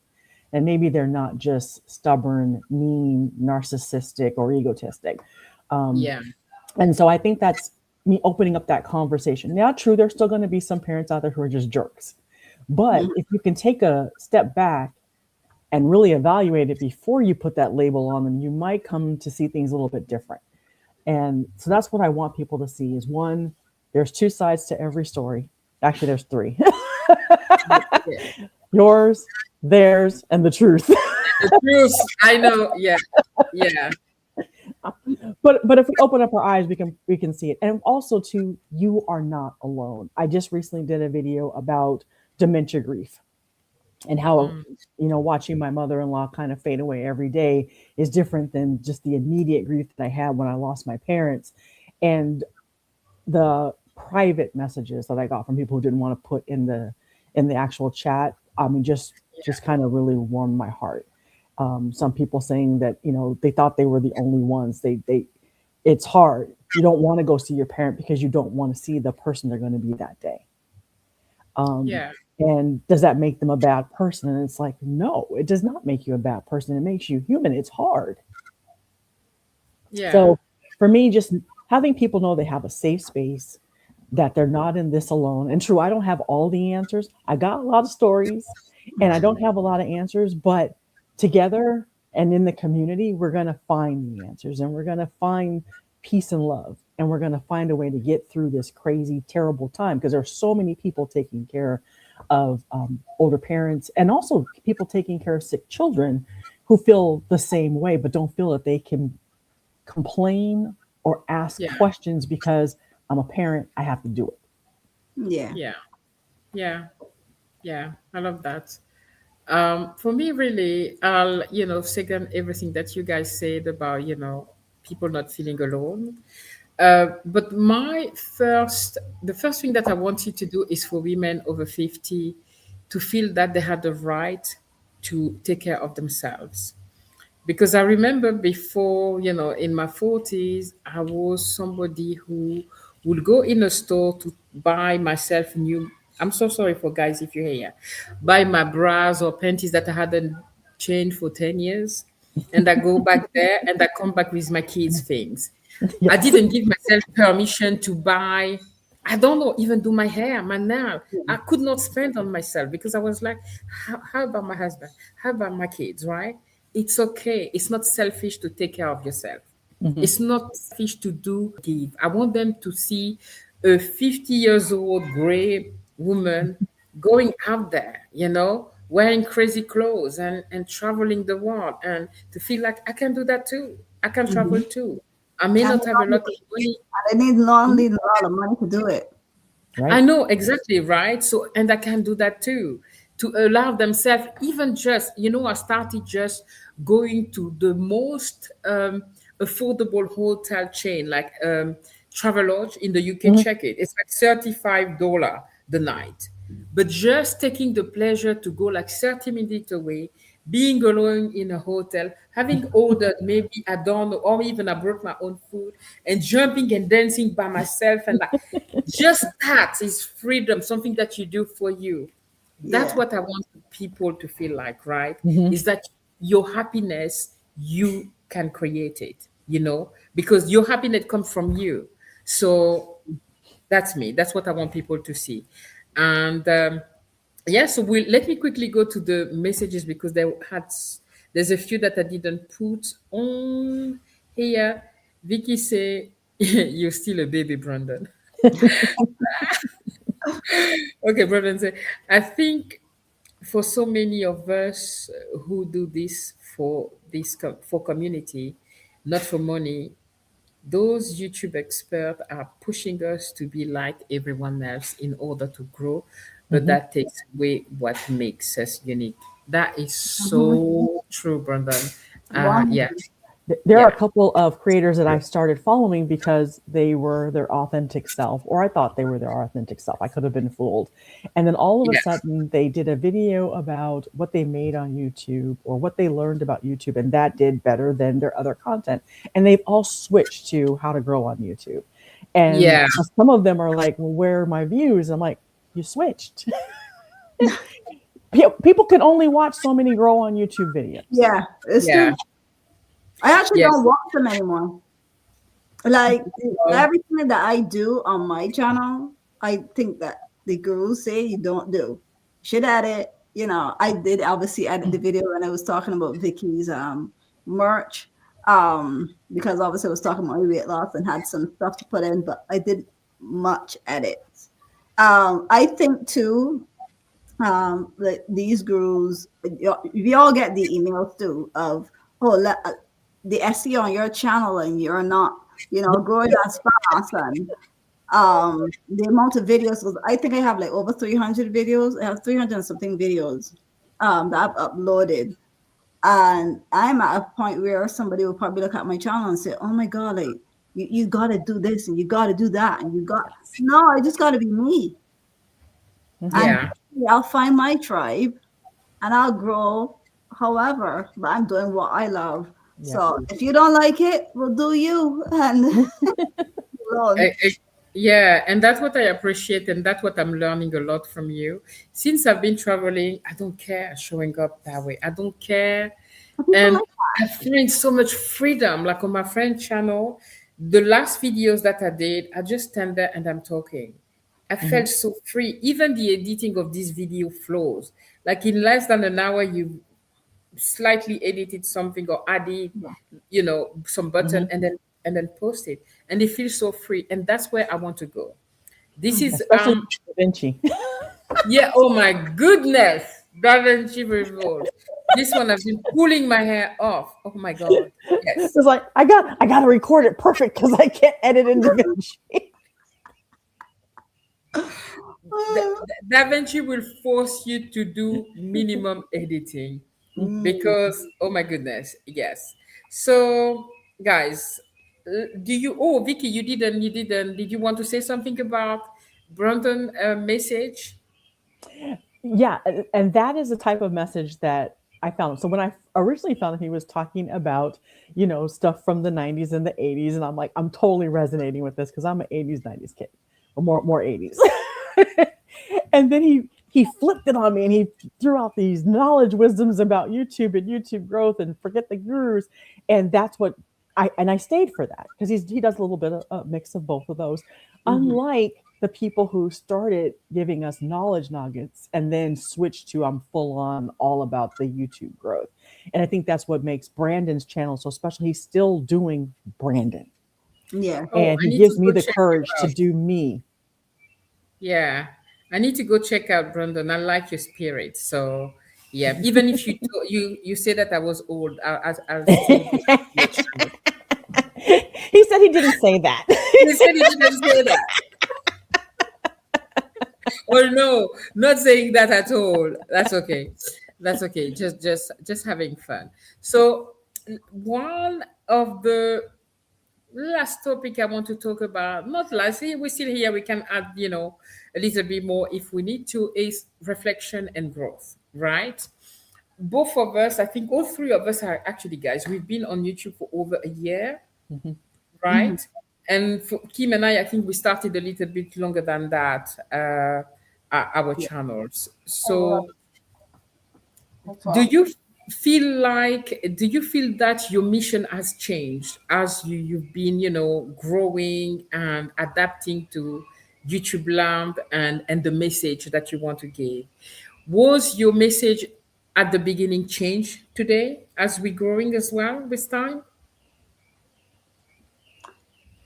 And maybe they're not just stubborn, mean, narcissistic, or egotistic. Um, Yeah. and so I think that's me opening up that conversation. Now, true, there's still going to be some parents out there who are just jerks. But Mhm. if you can take a step back and really evaluate it before you put that label on them, you might come to see things a little bit different. And so that's what I want people to see is one, there's two sides to every story. Actually, there's three. Yeah. Yours, theirs, and the truth. The truth. I know. Yeah. Yeah. But if we open up our eyes, we can see it. And also too, you are not alone. I just recently did a video about dementia grief and how Mm. watching my mother-in-law kind of fade away every day is different than just the immediate grief that I had when I lost my parents. And the private messages that I got from people who didn't want to put in the actual chat, I mean, just kind of really warmed my heart. Some people saying that they thought they were the only ones. It's hard. You don't want to go see your parent because you don't want to see the person they're going to be that day. Um, Yeah. and does that make them a bad person? And it's like, no, it does not make you a bad person. It makes you human. It's hard. Yeah. So for me, just having people know they have a safe space, that they're not in this alone. And true, I don't have all the answers. I got a lot of stories and I don't have a lot of answers, but together and in the community, we're going to find the answers and we're going to find peace and love. And we're going to find a way to get through this crazy, terrible time because there's so many people taking care of older parents and also people taking care of sick children who feel the same way, but don't feel that they can complain or ask Yeah. questions because I'm a parent, I have to do it. Yeah. Yeah. Yeah. Yeah. I love that. For me, really, I'll, second everything that you guys said about, people not feeling alone. But the first thing that I want you to do is for women over 50 to feel that they had the right to take care of themselves. Because I remember before, in my 40s, I was somebody who would go in a store to buy myself new. I'm so sorry for guys if you're here. Buy my bras or panties that I hadn't changed for 10 years. And I go back there and I come back with my kids' things. I Yes. didn't give myself permission to buy. I don't know, even do my hair, my nail. I could not spend on myself because I was like, how about my husband? How about my kids, right? It's okay. It's not selfish to take care of yourself. Mhm. It's not selfish to do give. I want them to see a 50 years old gray woman going out there, wearing crazy clothes and traveling the world and to feel like I can do that too. I can travel Mhm. too. I may And not have a lot of money. they need long, need a lot of money to do it. I Right. know exactly, right? So, and I can do that too, to allow themselves, even just, I started just going to the most affordable hotel chain, like Travelodge in the UK. Mhm. Check it. It's like $35 the night. But just taking the pleasure to go like 30 minutes away, being alone in a hotel, having ordered maybe I don't know, or even I brought my own food and jumping and dancing by myself and like just that is freedom, something that you do for you. That's Yeah. what I want people to feel like, right? Mhm. Is that your happiness, you can create it, because your happiness comes from you. So that's me. That's what I want people to see. And yeah, so let me quickly go to the messages because There's a few that I didn't put on here. Vicky say, "You're still a baby, Brandon." Okay, Brandon say, "I think for so many of us who do this for for community, not for money, those YouTube experts are pushing us to be like everyone else in order to grow, but Mhm. that takes away what makes us unique." That is Mhm. so true, Brandon. One. Yeah, There are a yeah, couple of creators that I started following because they were their authentic self, or I thought they were their authentic self. I could have been fooled. And then all of a yeah, sudden, they did a video about what they made on YouTube or what they learned about YouTube, and that did better than their other content. And they've all switched to how to grow on YouTube. And yeah, some of them are like, well, where are my views? I'm like, you switched. People can only watch so many grow on YouTube videos. Yeah, it's yeah, true. I actually yeah. don't watch them anymore. Like Well, everything that I do on my channel, I think that the gurus say you don't do. Should edit. I did obviously edit the video when I was talking about Vicky's merch. Because obviously I was talking about weight loss and had some stuff to put in, but I did much edits. I think too, like these gurus, we all get the emails too of, oh, the SEO on your channel and you're not, growing as fast, and the amount of videos was, I think I have like over 300 videos. I have 300 and something videos that I've uploaded. And I'm at a point where somebody will probably look at my channel and say, oh my God, like you gotta do this and you gotta do that and no, I just gotta be me. Mhm. And yeah. I'll find my tribe and I'll grow however, but I'm doing what I love. Yeah. So if you don't like it, well, do you and alone. I, I, yeah, and that's what I appreciate, and that's what I'm learning a lot from you. Since I've been traveling, I don't care showing up that way. I don't care, People and like I'm feeling so much freedom. Like on my friend channel, the last videos that I did, I just stand there and I'm talking. I Mhm. felt so free. Even the editing of this video flows. Like in less than an hour, you slightly edited something or added, that. some button Mhm. and then post it. And it feels so free. And that's where I want to go. This is Especially Da Vinci. yeah, oh my goodness. Da Vinci Revolt. This one I've been pulling my hair off. Oh my god. Yes. It's like I got to record it perfect because I can't edit in Da Vinci. Da Vinci will force you to do minimum editing Mm. because oh my goodness, yes. So guys, do you oh Vicky, you didn't did you want to say something about Brandon message? Yeah, and that is the type of message that I found. So when I originally found that he was talking about, stuff from the 90s and the 80s, and I'm like, I'm totally resonating with this because I'm an 80s, 90s kid, or more 80s. And then he flipped it on me and he threw out these knowledge wisdoms about YouTube and YouTube growth and forget the gurus. And that's what I stayed for that because he does a little bit of a mix of both of those. Mhm. Unlike the people who started giving us knowledge nuggets and then switched to I'm full on all about the YouTube growth. And I think that's what makes Brandon's channel so special. He's still doing Brandon Yeah. Oh, and I he need to gives me go the check you courage to out. do me. Yeah. I need to go check out Brandon. I like your spirit. So yeah, even if you say that I was old, I'll still go back to your channel. He said he didn't say that. He said he didn't say that. Oh no, not saying that at all. That's okay. That's okay. Just having fun. So one of the last topic I want to talk about, not last, we're still here. We can add, a little bit more if we need to, is reflection and growth, right? Both of us, I think all three of us are actually guys. We've been on YouTube for over a year, Mhm. Mhm. right? And for Kim and I think we started a little bit longer than that, our Yeah. channels. Oh, So, that's do all. you do you feel that your mission has changed as you've been, growing and adapting to YouTube land and the message that you want to give? Was your message at the beginning change today as we're growing as well with time?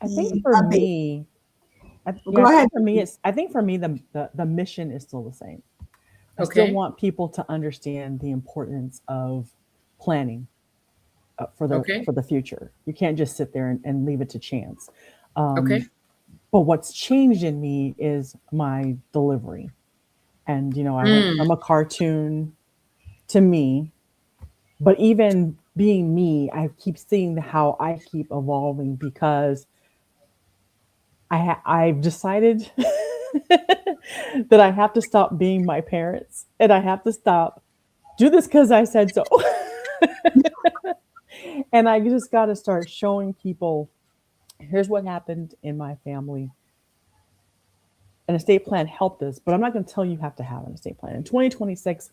I think for A bit. me, yeah, Go ahead. I think for me, the mission is still the same. I still Okay. want people to understand the importance of planning Okay. for the future. You can't just sit there and leave it to chance. Okay. But what's changed in me is my delivery. And I went Mm. from a cartoon to me, but even being me, I keep seeing how I keep evolving because I've decided that I have to stop being my parents and I have to stop do this because I said so. And I just got to start showing people here's what happened in my family. An estate plan helped us, but I'm not going to tell you have to have an estate plan. In 2026,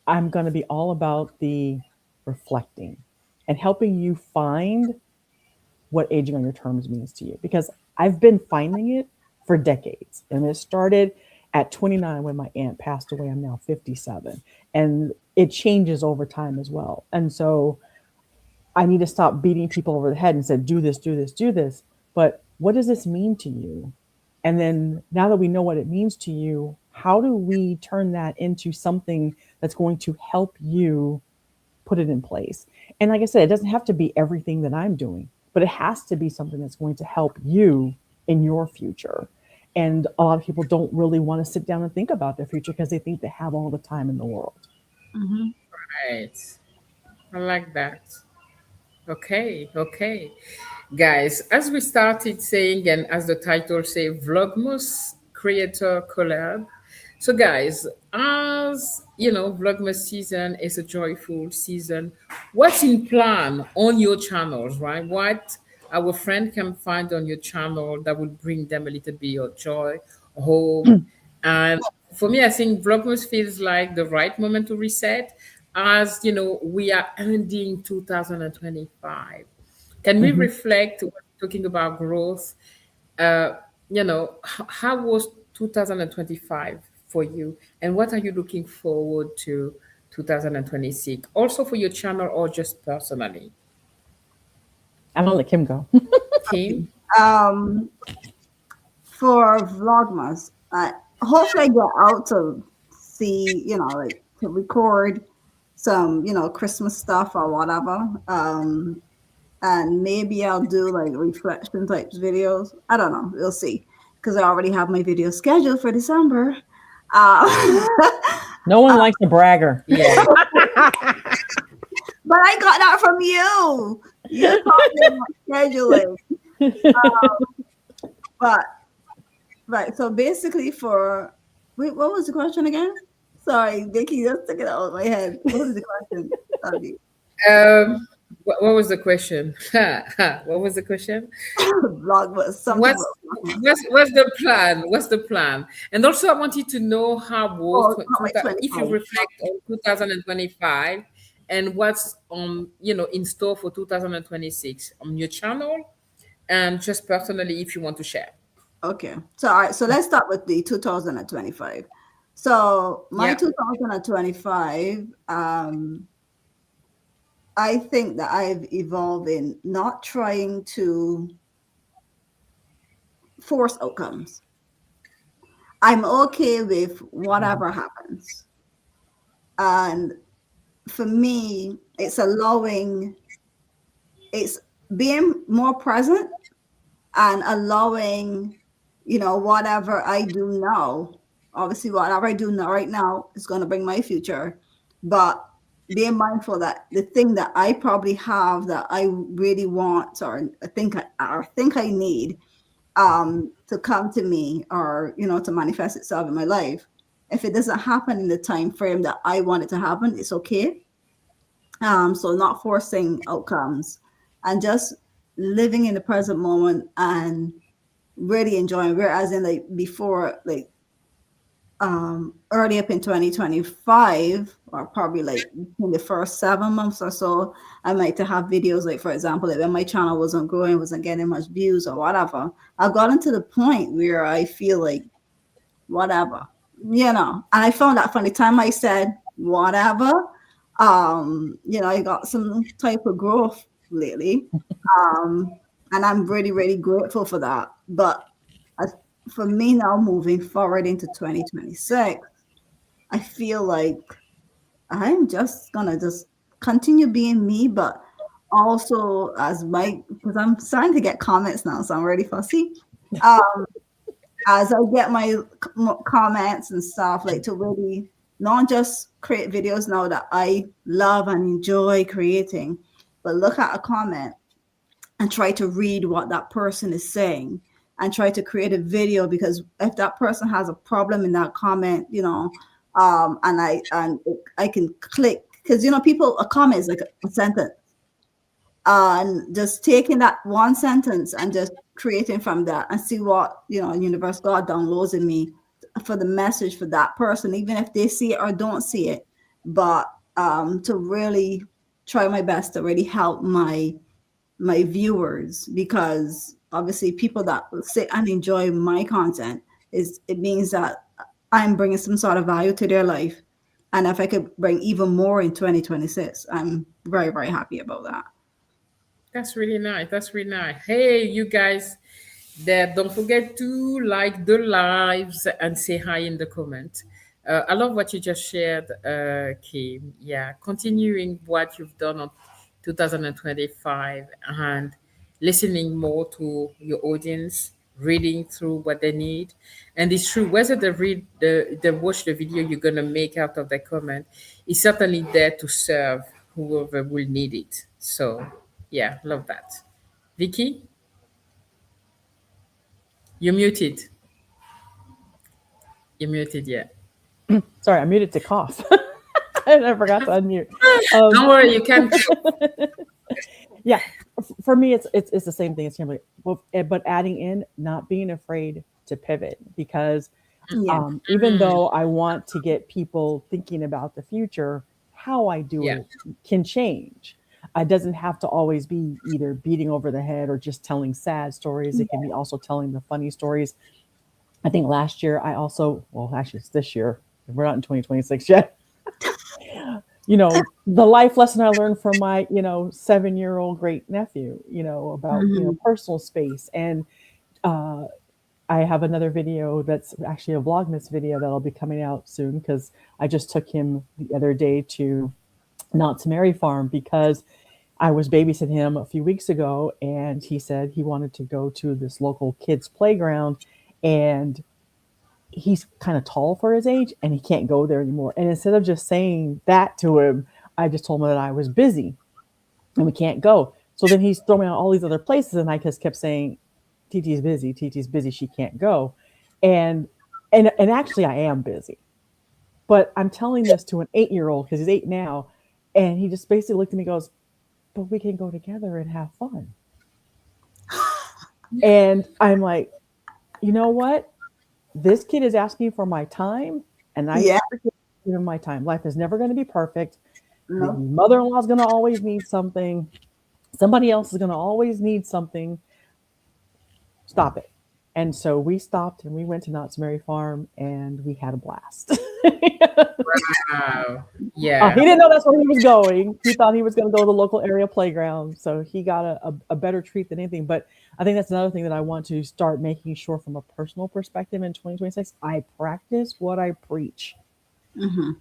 I'm going to be all about the reflecting and helping you find what aging on your terms means to you because I've been finding it for decades. And it started at 29 when my aunt passed away. I'm now 57. And it changes over time as well. And so I need to stop beating people over the head and say, do this, do this, do this. But what does this mean to you? And then now that we know what it means to you, how do we turn that into something that's going to help you put it in place? And like I said, it doesn't have to be everything that I'm doing, but it has to be something that's going to help you in your future. And a lot of people don't really want to sit down and think about their future because they think they have all the time in the world. Mhm. Right. I like that. Okay. Okay. Guys, as we started saying, and as the title say, Vlogmas Creator Collab. So, guys, as you know, Vlogmas season is a joyful season. What's in plan on your channels, right? What our friend can find on your channel that will bring them a little bit of joy, hope, and for me, I think Vlogmas feels like the right moment to reset. As you know, we are ending 2025. Can we Mm-hmm. reflect when talking about growth? Uh, how was 2025 for you, and what are you looking forward to 2026? Also for your channel or just personally, I'm gonna let Kim go. Kim? Um, for Vlogmas, hopefully I get out to see, like to record some, Christmas stuff or whatever. And maybe I'll do like reflection types videos. I don't know. We'll see. Because I already have my video scheduled for December. Uh, No one likes a bragger. Yeah. but I got that from you. You taught me about scheduling. But right. So basically for wait, what was the question again? Sorry, Vicki, just took it out of my head. What was the question? Sorry. What was the question? What was the question? Vlogmas, something What's about Vlogmas. what's the plan? What's the plan? And also, I wanted to know how was Oh, not my if you 25. reflect on 2025 and what's in store for 2026 on your channel and just personally if you want to share. Okay. So all right, so let's start with the 2025. So my Yeah. 2025, I think that I've evolved in not trying to force outcomes. I'm okay with whatever happens. And for me, it's being more present and allowing, whatever I do now, obviously, whatever I do now right now is going to bring my future. But being mindful that the thing that I probably have that I really want or think I need to come to me or to manifest itself in my life. If it doesn't happen in the time frame that I want it to happen, it's okay. So not forcing outcomes and just living in the present moment and really enjoying. Whereas in like before, like early up in 2025, or probably like in the first 7 months or so, I might to have videos like, for example, like when my channel wasn't growing, wasn't getting much views or whatever. I've gotten to the point where I feel like whatever, and I found that from the time I said whatever, I got some type of growth lately. Um, and I'm really, really grateful for that. But as, for me now, moving forward into 2026, I feel like I'm just gonna just continue being me, but also as my because I'm starting to get comments now, so I'm really fussy. Um, as I get my comments and stuff, like to really not just create videos now that I love and enjoy creating, but look at a comment and try to read what that person is saying and try to create a video, because if that person has a problem in that comment, and I can click, because people, a comment is like a sentence, and just taking that one sentence and just creating from that and see what universe God downloads in me for the message for that person, even if they see it or don't see it. But to really try my best to really help my viewers, because obviously people that sit and enjoy my content, it means that I'm bringing some sort of value to their life. And if I could bring even more in 2026, I'm very, very happy about that. That's really nice. That's really nice. Hey, you guys there, don't forget to like the lives and say hi in the comment. I love what you just shared, Kim. Yeah, continuing what you've done on 2025 and listening more to your audience, reading through what they need. And it's true, whether they watch the video you're gonna make out of the comment, it's certainly there to serve whoever will need it. So yeah, love that. Vicky, you're muted. You're muted, yeah. Sorry, I muted to cough. And I forgot to unmute. Um, Don't worry, you can. yeah, for me, it's the same thing as Kimberly, but adding in not being afraid to pivot, because Yeah. even though I want to get people thinking about the future, how I do Yeah, it can change. It doesn't have to always be either beating over the head or just telling sad stories. It can be also telling the funny stories. I think last year I also, well, actually it's this year. We're not in 2026 yet. The life lesson I learned from my 7-year-old great nephew, about Mhm. personal space. And uh, I have another video that's actually a Vlogmas video that'll be coming out soon, because I just took him the other day to Not to Marry Farm, because I was babysitting him a few weeks ago, and he said he wanted to go to this local kids playground, and he's kind of tall for his age and he can't go there anymore. And instead of just saying that to him, I just told him that I was busy and we can't go. So then he's throwing out all these other places, and I just kept saying, TT's busy, she can't go. And and actually I am busy. But I'm telling this to an 8-year-old, because he's 8 now, and he just basically looked at me and goes, but we can go together and have fun. And I'm like, you know what? This kid is asking for my time, and I Yeah. give him my time. Life is never going to be perfect. The No. mother-in-law is going to always need something. Somebody else is going to always need something. Stop it. And so we stopped and we went to Knott's Merry Farm and we had a blast. wow. He Yeah, didn't know that's where he was going. He thought he was going to go to the local area playground. So he got a better treat than anything. But I think that's another thing that I want to start making sure from a personal perspective in 2026. I practice what I preach. Hmm.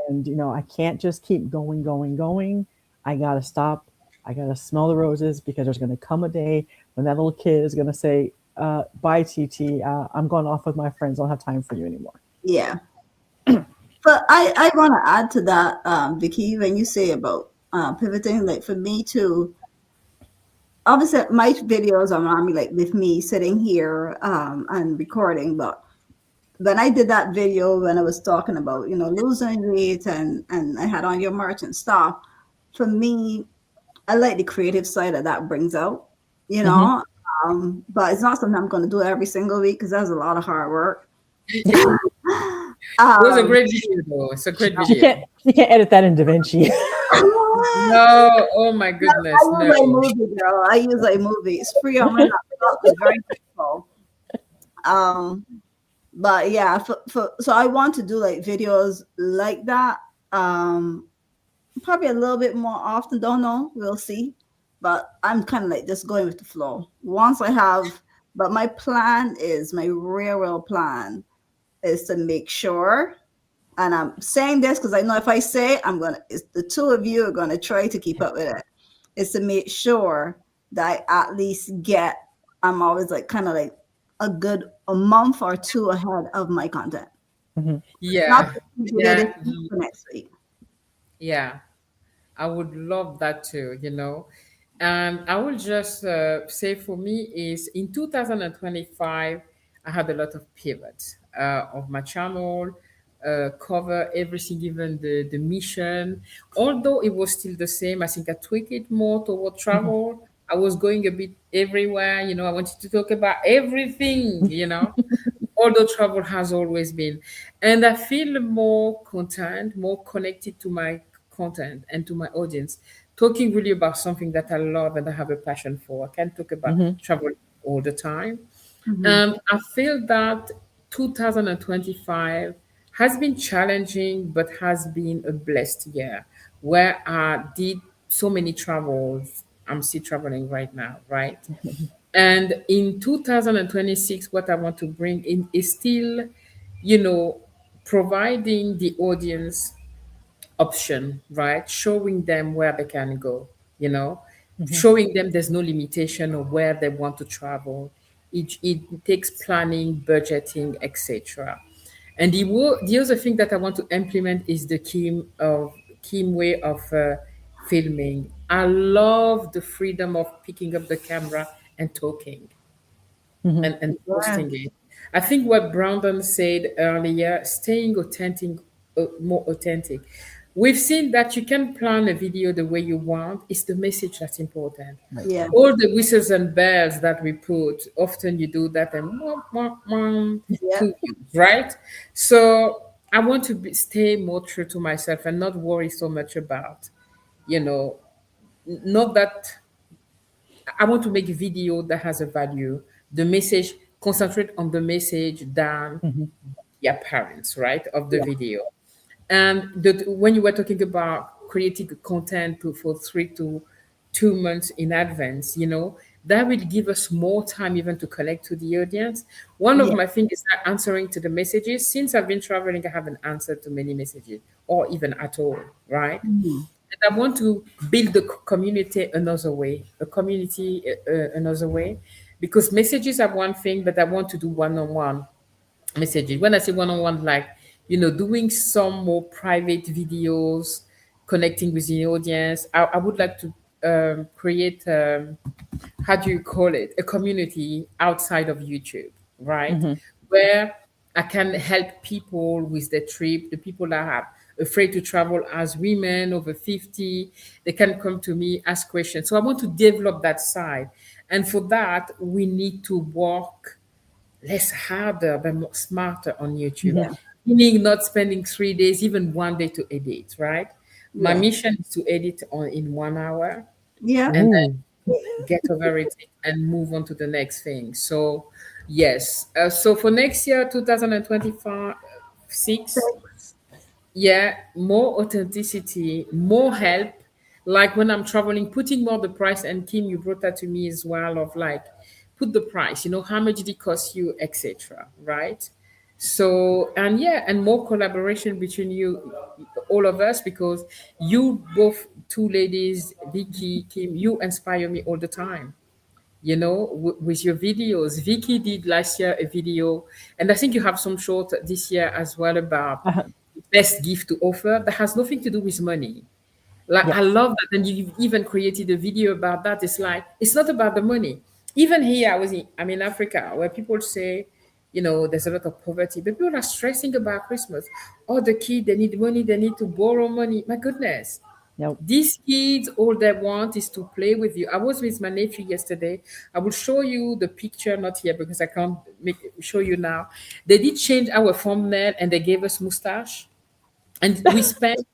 And, I can't just keep going, going, going. I got to stop. I got to smell the roses, because there's going to come a day when that little kid is going to say, bye, TT. I'm going off with my friends. I don't have time for you anymore. Yeah. But I want to add to that, Vicky, when you say about pivoting, like for me too, obviously my videos are normally like with me sitting here and recording, but when I did that video when I was talking about, losing weight and I had on your merch and stuff, for me, I like the creative side that brings out, you Mm-hmm. know. But it's not something I'm going to do every single week, because that's a lot of hard work. it was a Um, great video, though. It's a great She can't video. she can't edit that in DaVinci. No, oh my I goodness, use no. a movie, girl. I use a movie. It's free on my laptop. It's very simple. Um, but yeah, so I want to do like videos like that. Um, probably a little bit more often. Don't know. We'll see. But I'm kind of like just going with the flow. Once I have, but my plan is my real plan is to make sure. And I'm saying this because I know if I say I'm gonna, it's, the two of you are gonna try to keep up with it. Is to make sure that I at least get. I'm always like kind of like a good a month or two ahead of my content. Hmm. Not Yeah, to get it yeah, for next week. yeah. I would love that too, you know. And I will just say for me is in 2025, I had a lot of pivots of my channel, cover everything, even the mission. Although it was still the same, I think I tweaked it more toward travel. I was going a bit everywhere, you know. I wanted to talk about everything, you know, although travel has always been. And I feel more content, more connected to my content and to my audience, talking really about something that I love and I have a passion for. I can't talk about Hmm. travel all the time. Mhm. And I feel that 2025 has been challenging, but has been a blessed year where I did so many travels. I'm still traveling right now, right? And in 2026, what I want to bring in is still, you know, providing the audience option, right? Showing them where they can go, you know, Hmm. showing them there's no limitation of where they want to travel. It takes planning, budgeting, etc. And the other thing that I want to implement is the Kim way of filming. I love the freedom of picking up the camera and talking Hmm. and Yeah. posting it. I think what Brandon said earlier, staying authentic, more authentic. We've seen that you can plan a video the way you want. It's the message that's important. Right. Yeah. All the whistles and bells that we put, often you do that and Yeah. to views, right? So I want to stay more true to myself and not worry so much about, you know, not that I want to make a video that has a value. The message, concentrate on the message than Hmm. the appearance, right, of the Yeah. video. And when you were talking about creating content for 3 to 2 months in advance, you know, that will give us more time even to connect to the audience. One of Yeah. my things is that answering to the messages. Since I've been traveling, I haven't answered to many messages or even at all, right? Mhm. And I want to build the community another way, a community another way, because messages are one thing, but I want to do one-on-one messages. When I say one-on-one, like, you know, doing some more private videos, connecting with the audience. I would like to create, how do you call it, a community outside of YouTube, right? Hmm. Where I can help people with their trip, the people that are afraid to travel as women over 50, they can come to me, ask questions. So I want to develop that side. And for that, we need to work less harder but more smarter on YouTube. Hmm. Yeah. Meaning not spending 3 days, even one day to edit, right? My Yeah. mission is to edit on in 1 hour Yeah. and Ooh. then get over it and move on to the next thing. So yes. So for next year, 2025, six, yeah, more authenticity, more help. Like when I'm traveling, putting more the price. And Kim, you brought that to me as well. Of like, put the price. You know, how much did it cost you, etc. Right? So and yeah, and more collaboration between you, all of us, because you both two ladies, Vicky, Kim, you inspire me all the time. You know, with your videos. Vicky did last year a video, and I think you have some short this year as well about Uh-huh. best gift to offer that has nothing to do with money. Like I Yes. love that, and you've even created a video about that. It's like it's not about the money. Even here, I'm in Africa, where people say, you know, there's a lot of poverty, but people are stressing about Christmas. Oh, the kid, they need money, they need to borrow money. My goodness, Yep. these kids, all they want is to play with you. I was with my nephew yesterday. I will show you the picture, not here because I can't show you now. They did change our thumbnail and they gave us mustache, and we spent,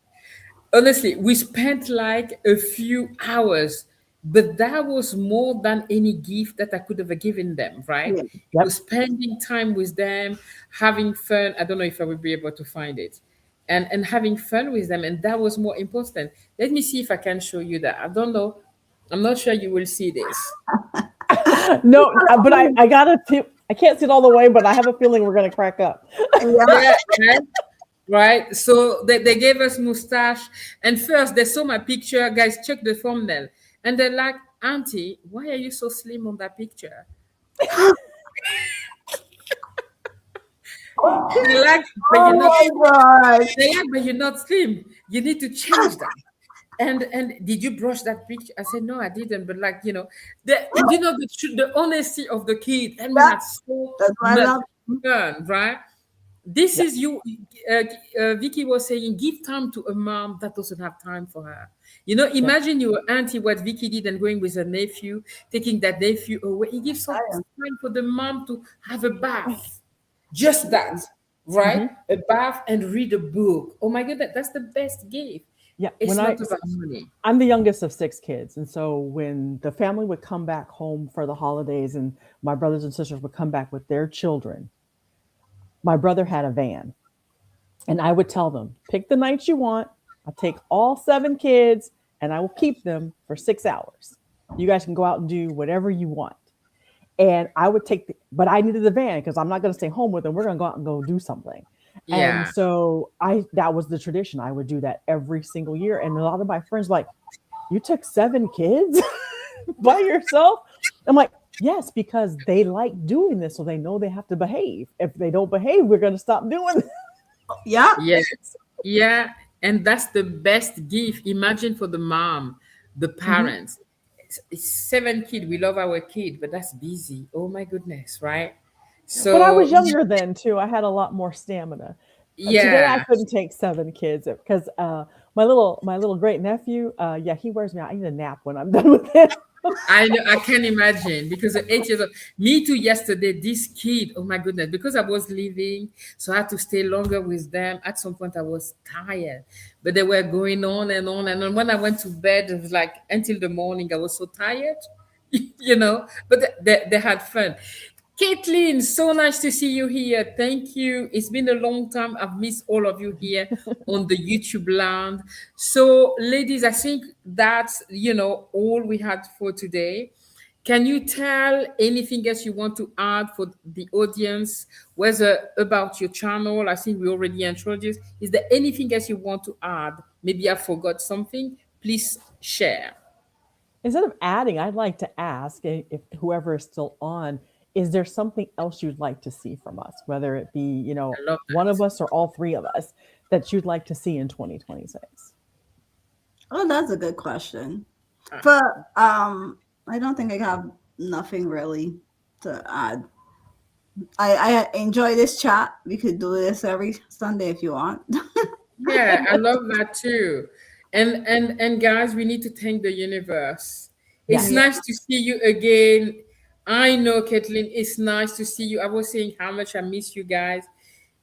honestly, we spent like a few hours, but that was more than any gift that I could have given them, right? Yeah. It was Yep. spending time with them, having fun. I don't know if I will be able to find it. and having fun with them, and that was more important. Let me see if I can show you that. I don't know, I'm not sure you will see this. No, but I gotta. I can't see it all the way, but I have a feeling we're gonna crack up. Yeah. Yeah, right. Right. So they gave us mustache, and first they saw my picture. Guys, check the thumbnail, and they're like, "Auntie, why are you so slim on that picture?" They're like, "But you're not." Oh my God. They're like, "But you're not slim. You need to change that." And did you brush that picture? I said, "No, I didn't." But like, the honesty of the kid, and we That, had so that's why I much love. fun, right? This Yeah, is you. Vicky was saying, give time to a mom that doesn't have time for her. yeah. Imagine your auntie what Vicky did and going with her nephew, taking that nephew away. He gives some I am. time for the mom to have a bath, just that, right? Hmm. A bath and read a book. Oh my goodness, that's the best gift. Yeah. It's not about money. I'm the youngest of 6 kids, and so when the family would come back home for the holidays, and my brothers and sisters would come back with their children, my brother had a van, and I would tell them, pick the nights you want. I'll take all 7 kids, and I will keep them for 6 hours. You guys can go out and do whatever you want. And I would but I needed the van because I'm not going to stay home with them. We're going to go out and go do something. And Yeah. so that was the tradition. I would do that every single year. And a lot of my friends were like, you took 7 kids by yourself? I'm like, yes, because they like doing this. So they know they have to behave. If they don't behave, we're going to stop doing it. Yeah. Yes. Yeah. And that's the best gift. Imagine for the mom, the Mhm. parents. It's 7 kid. We love our kid, but that's busy. Oh my goodness, right? But I So was younger then too. I had a lot more stamina. Today I yeah. couldn't take 7 kids because my little great nephew, yeah, he wears me out. I need a nap when I'm done with him. I know, I can imagine because at 8 years old, me too. Yesterday, this kid, oh my goodness, because I was leaving, so I had to stay longer with them. At some point, I was tired, but they were going on and on and on. When I went to bed, it was like until the morning. I was so tired, But they had fun. Caitlin, so nice to see you here. Thank you. It's been a long time. I've missed all of you here on the YouTube land. So, ladies, I think that's all we had for today. Can you tell anything else you want to add for the audience, whether about your channel? I think we already introduced. Is there anything else you want to add? Maybe I forgot something. Please share. Instead of adding, I'd like to ask if whoever is still on, is there something else you'd like to see from us, whether it be, I love one of that. us or all 3 of us that you'd like to see in 2026? Oh, that's a good question. Ah, But I don't think I have nothing really to add. I enjoy this chat. We could do this every Sunday if you want. yeah, I love that too. And guys, we need to thank the universe. It's Yes. Yeah. nice to see you again. I know, Kathleen, it's nice to see you. I was saying how much I miss you guys.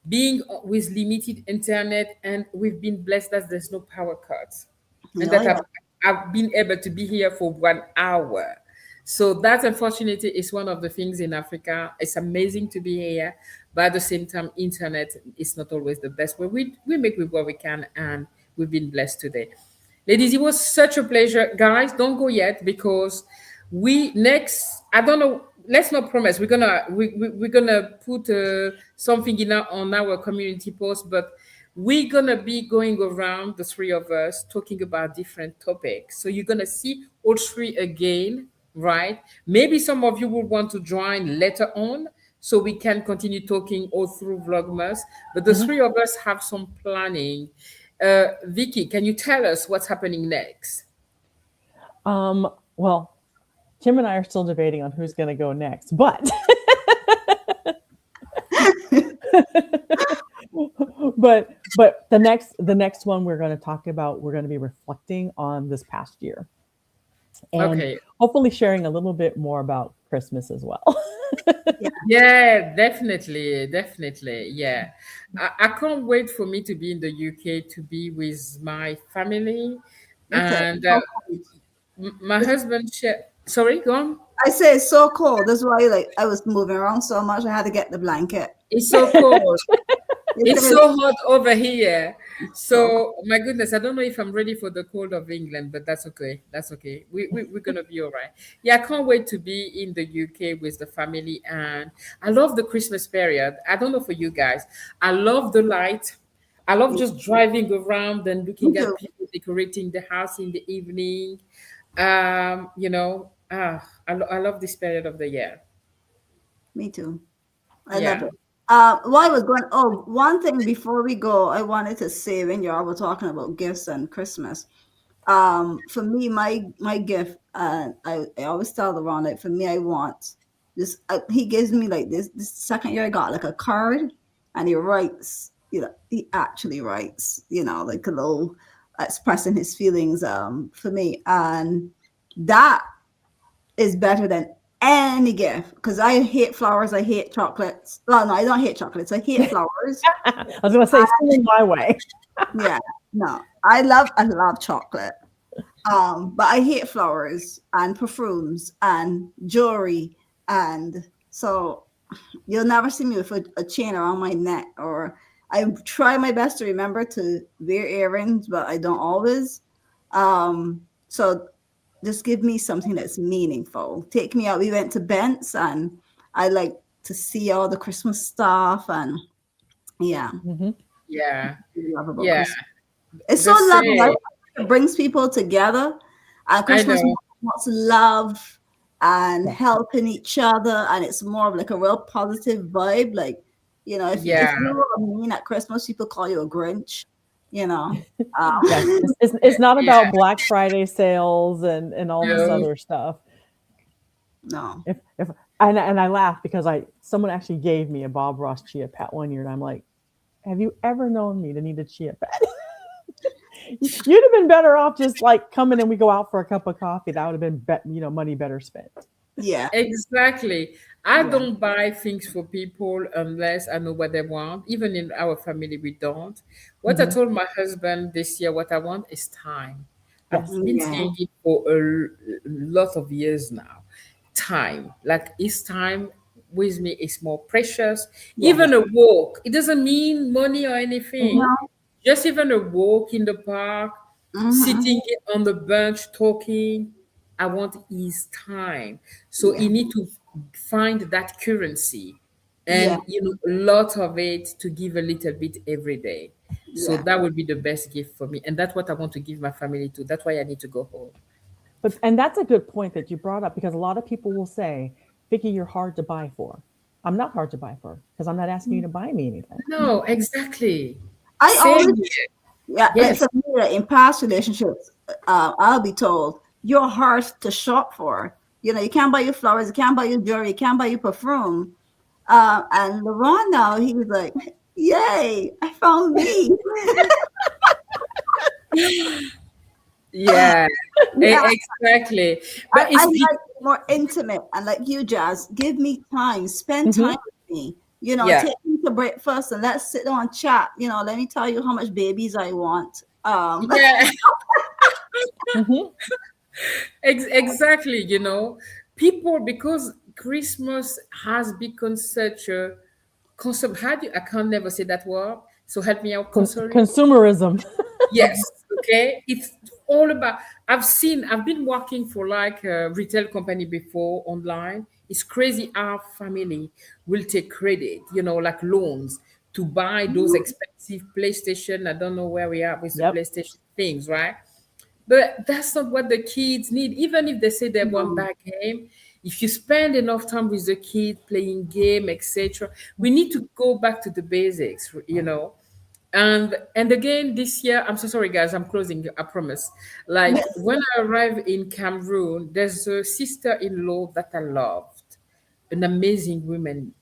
Being with limited internet, and we've been blessed that there's no power cuts. And Oh that yeah. I've been able to be here for 1 hour. So that unfortunately is one of the things in Africa. It's amazing to be here, but at the same time, internet is not always the best. But we make with what we can, and we've been blessed today. Ladies, it was such a pleasure. Guys, don't go yet because we next. I don't know. Let's not promise. We're gonna put something on our community post, but we're gonna be going around the 3 of us talking about different topics. So you're gonna see all 3 again, right? Maybe some of you will want to join later on so we can continue talking all through Vlogmas. But the Mhm. 3 of us have some planning. Vicky, can you tell us what's happening next? Well, Kim and I are still debating on who's going to go next, but but the next one we're going to talk about, we're going to be reflecting on this past year and Okay. hopefully sharing a little bit more about Christmas as well. Yeah, definitely, definitely. Yeah, I can't wait for me to be in the UK to be with my family It's a, and so cold. my husband. Sorry, go on. I say it's so cold. That's why like I was moving around so much. I had to get the blanket. It's so cold. It's really so hot over here. so So my goodness, I don't know if I'm ready for the cold of England, but that's okay. That's okay. We're gonna be all right. Yeah, I can't wait to be in the UK with the family, and I love the Christmas period. I don't know for you guys. I love the light. I love just driving around and me looking too. at people decorating the house in the evening. I love this period of the year. Me too. I love Yeah. it. While I was going, oh, one thing before we go, I wanted to say when y'all were talking about gifts and Christmas. For me, my gift, I always tell LeBron, like for me, I want this. He gives me like this second year, I got like a card, and he writes. He actually writes. Like a little expressing his feelings. For me, and that is better than any gift because I hate flowers. I hate chocolates. Well, no, I don't hate chocolates. I hate flowers. I was going to say, send it my way. Yeah, no, I love chocolate. But I hate flowers and perfumes and jewelry, and so you'll never see me with a chain around my neck. Or I try my best to remember to wear earrings, but I don't always. So just give me something that's meaningful. Take me out. We went to Bent's, and I like to see all the Christmas stuff, and yeah, Hmm. Yeah. I love about Yeah. Christmas. It's so The lovely. same. It brings people together. And I Christmas know. wants love and Yeah. helping each other. And it's more of like a real positive vibe. Like, if Yeah. you're mean at Christmas, people call you a Grinch, you know. Um, Yes. It's not Yeah. about Black Friday sales and all this No. other stuff. no. If and I laugh because someone actually gave me a Bob Ross chia pet one year, and I'm like, have you ever known me to need a chia pet? You'd have been better off just like coming and we go out for a cup of coffee. That would have been, money better spent. Yeah. Exactly. I Yeah. don't buy things for people unless I know what they want. Even in our family, we don't. What I Hmm. told my husband this year, what I want is time. I've Yes. been Yeah. saying it for lot of years now. Time. Like his time with me is more precious. Yeah. Even a walk. It doesn't mean money or anything. No. Just even a walk in the park, Hmm. sitting on the bench talking. I want his time. So Yeah. he need to find that currency Yeah. and a lot of it to give a little bit every day. So Yeah. that would be the best gift for me. And that's what I want to give my family too. That's why I need to go home. And that's a good point that you brought up because a lot of people will say, Vicki, you're hard to buy for. I'm not hard to buy for because I'm not asking you to buy me anything. No, exactly. I always, Same here. yeah, like Yes. for me, like, in past relationships, I'll be told you're hard to shop for. You can't buy your flowers, you can't buy your jewelry, you can't buy your perfume. And LeBron now, he's like, yay, I found me. Yeah, Yeah, exactly. I, But I it's like more intimate. And like you, Jazz, give me time, spend time Hmm. with me. yeah. Take me to breakfast and let's sit down and chat. Let me tell you how much babies I want. Yeah. Hmm. Exactly, people, because Christmas has become such a how do I can't never say that word. So help me out, consortium. Consumerism. Yes, okay. It's all about. I've been working for like a retail company before online. It's crazy. Our family will take credit, like loans to buy those expensive PlayStation. I don't know where we are with the Yep. PlayStation things, right? But that's not what the kids need. Even if they say they want No, that game, if you spend enough time with the kid playing game, etc., we need to go back to the basics. And again, this year, I'm so sorry, guys, I'm closing, I promise. Like when I arrived in Cameroon, there's a sister-in-law that I loved, an amazing woman,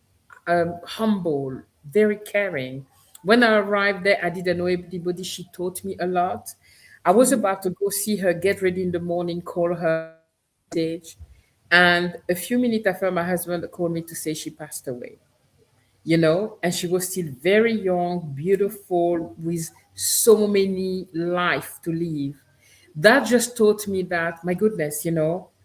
humble, very caring. When I arrived there, I didn't know anybody. She taught me a lot. I was about to go see her, get ready in the morning, call her, message. And a few minutes after, my husband called me to say she passed away, and she was still very young, beautiful, with so many life to live. That just taught me that, my goodness,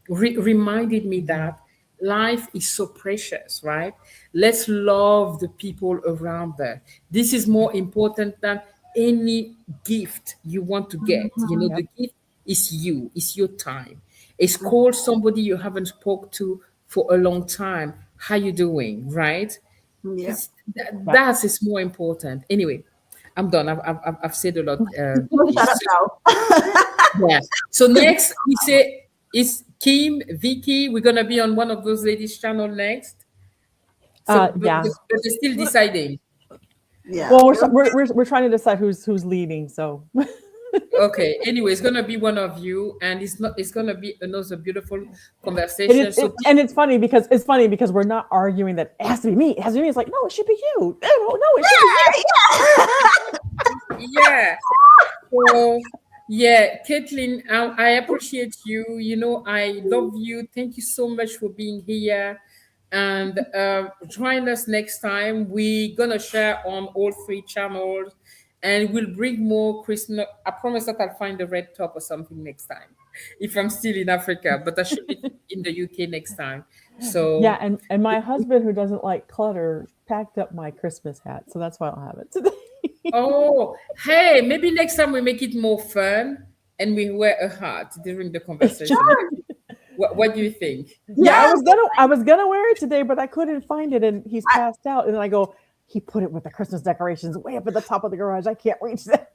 reminded me that life is so precious, right? Let's love the people around there. This is more important than any gift you want to get. You know, Yep. the gift is you, it's your time. It's called somebody you haven't spoke to for a long time. How you doing, right? Yeah. Right. That is more important. Anyway, I'm done. I've said a lot. Well, Vicky. shut up So, now. yeah. So next we say is Kim, Vicky. We're gonna be on one of those ladies' channel next. So, Yeah. but they're still deciding. Yeah. Well, we're trying to decide who's leading. So Okay. Anyway, it's gonna be one of you, and it's not. It's gonna be another beautiful it is, conversation. So, and it's funny because we're not arguing that it has to be me. It has to be me. It's like no, it should be you. No, it should be you. yeah. So, yeah, Caitlin, I appreciate you. You know, I love you. Thank you so much for being here. And join us next time. We're going to share on all three channels and we'll bring more Christmas. I promise that I'll find a red top or something next time if I'm still in Africa, but I should be in the UK next time. Yeah, So, and my husband who doesn't like clutter packed up my Christmas hat, so that's why I don't have it today. oh, hey, maybe next time we make it more fun and we wear a hat during the conversation. What do you think? Yeah, Yes. I was gonna wear it today, but I couldn't find it, and he's passed out. And then I go, he put it with the Christmas decorations way up at the top of the garage. I can't reach that.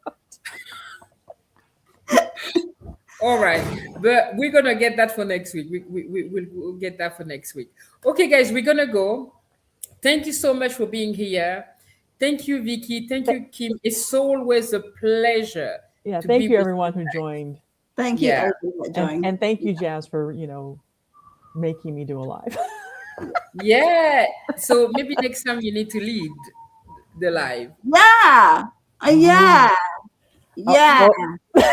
All right, but we're gonna get that for next week. We'll get that for next week. Okay, guys, we're gonna go. Thank you so much for being here. Thank you, Vicky. Thank you, Kim. It's always a pleasure Yeah, to thank be you with everyone you who guys. joined, Thank you, Yeah, everybody that joined. and thank you, Jazz, for making me do a live. yeah. So maybe next time you need to lead the live. Yeah. Yeah. Oh, Yeah. well,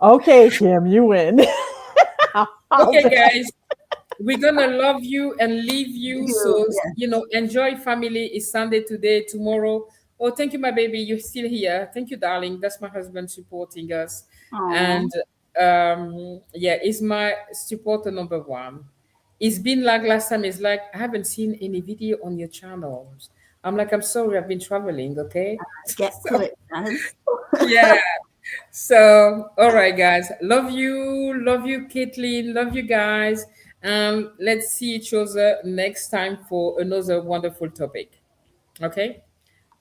okay, Kim, you win. I'll Okay, take- guys. We're gonna love you and leave you. You. So Yeah. enjoy family. It's Sunday today, tomorrow. Oh, thank you, my baby. You're still here. Thank you, darling. That's my husband supporting us. Aw. And yeah, it's my supporter number one. It's been like last time, it's like I haven't seen any video on your channels. I'm like, I'm sorry, I've been traveling, okay? Get to So it, guys. yeah. So, all right, guys. Love you, Caitlin. Love you guys. Let's see each other next time for another wonderful topic. Okay.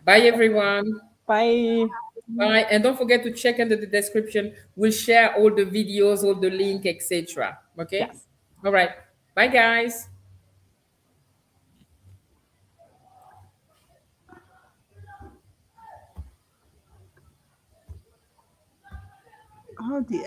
Bye, everyone. Bye. Bye, and don't forget to check under the description. We'll share all the videos, all the link, etc. Okay. Yes. All right. Bye, guys. Oh dear.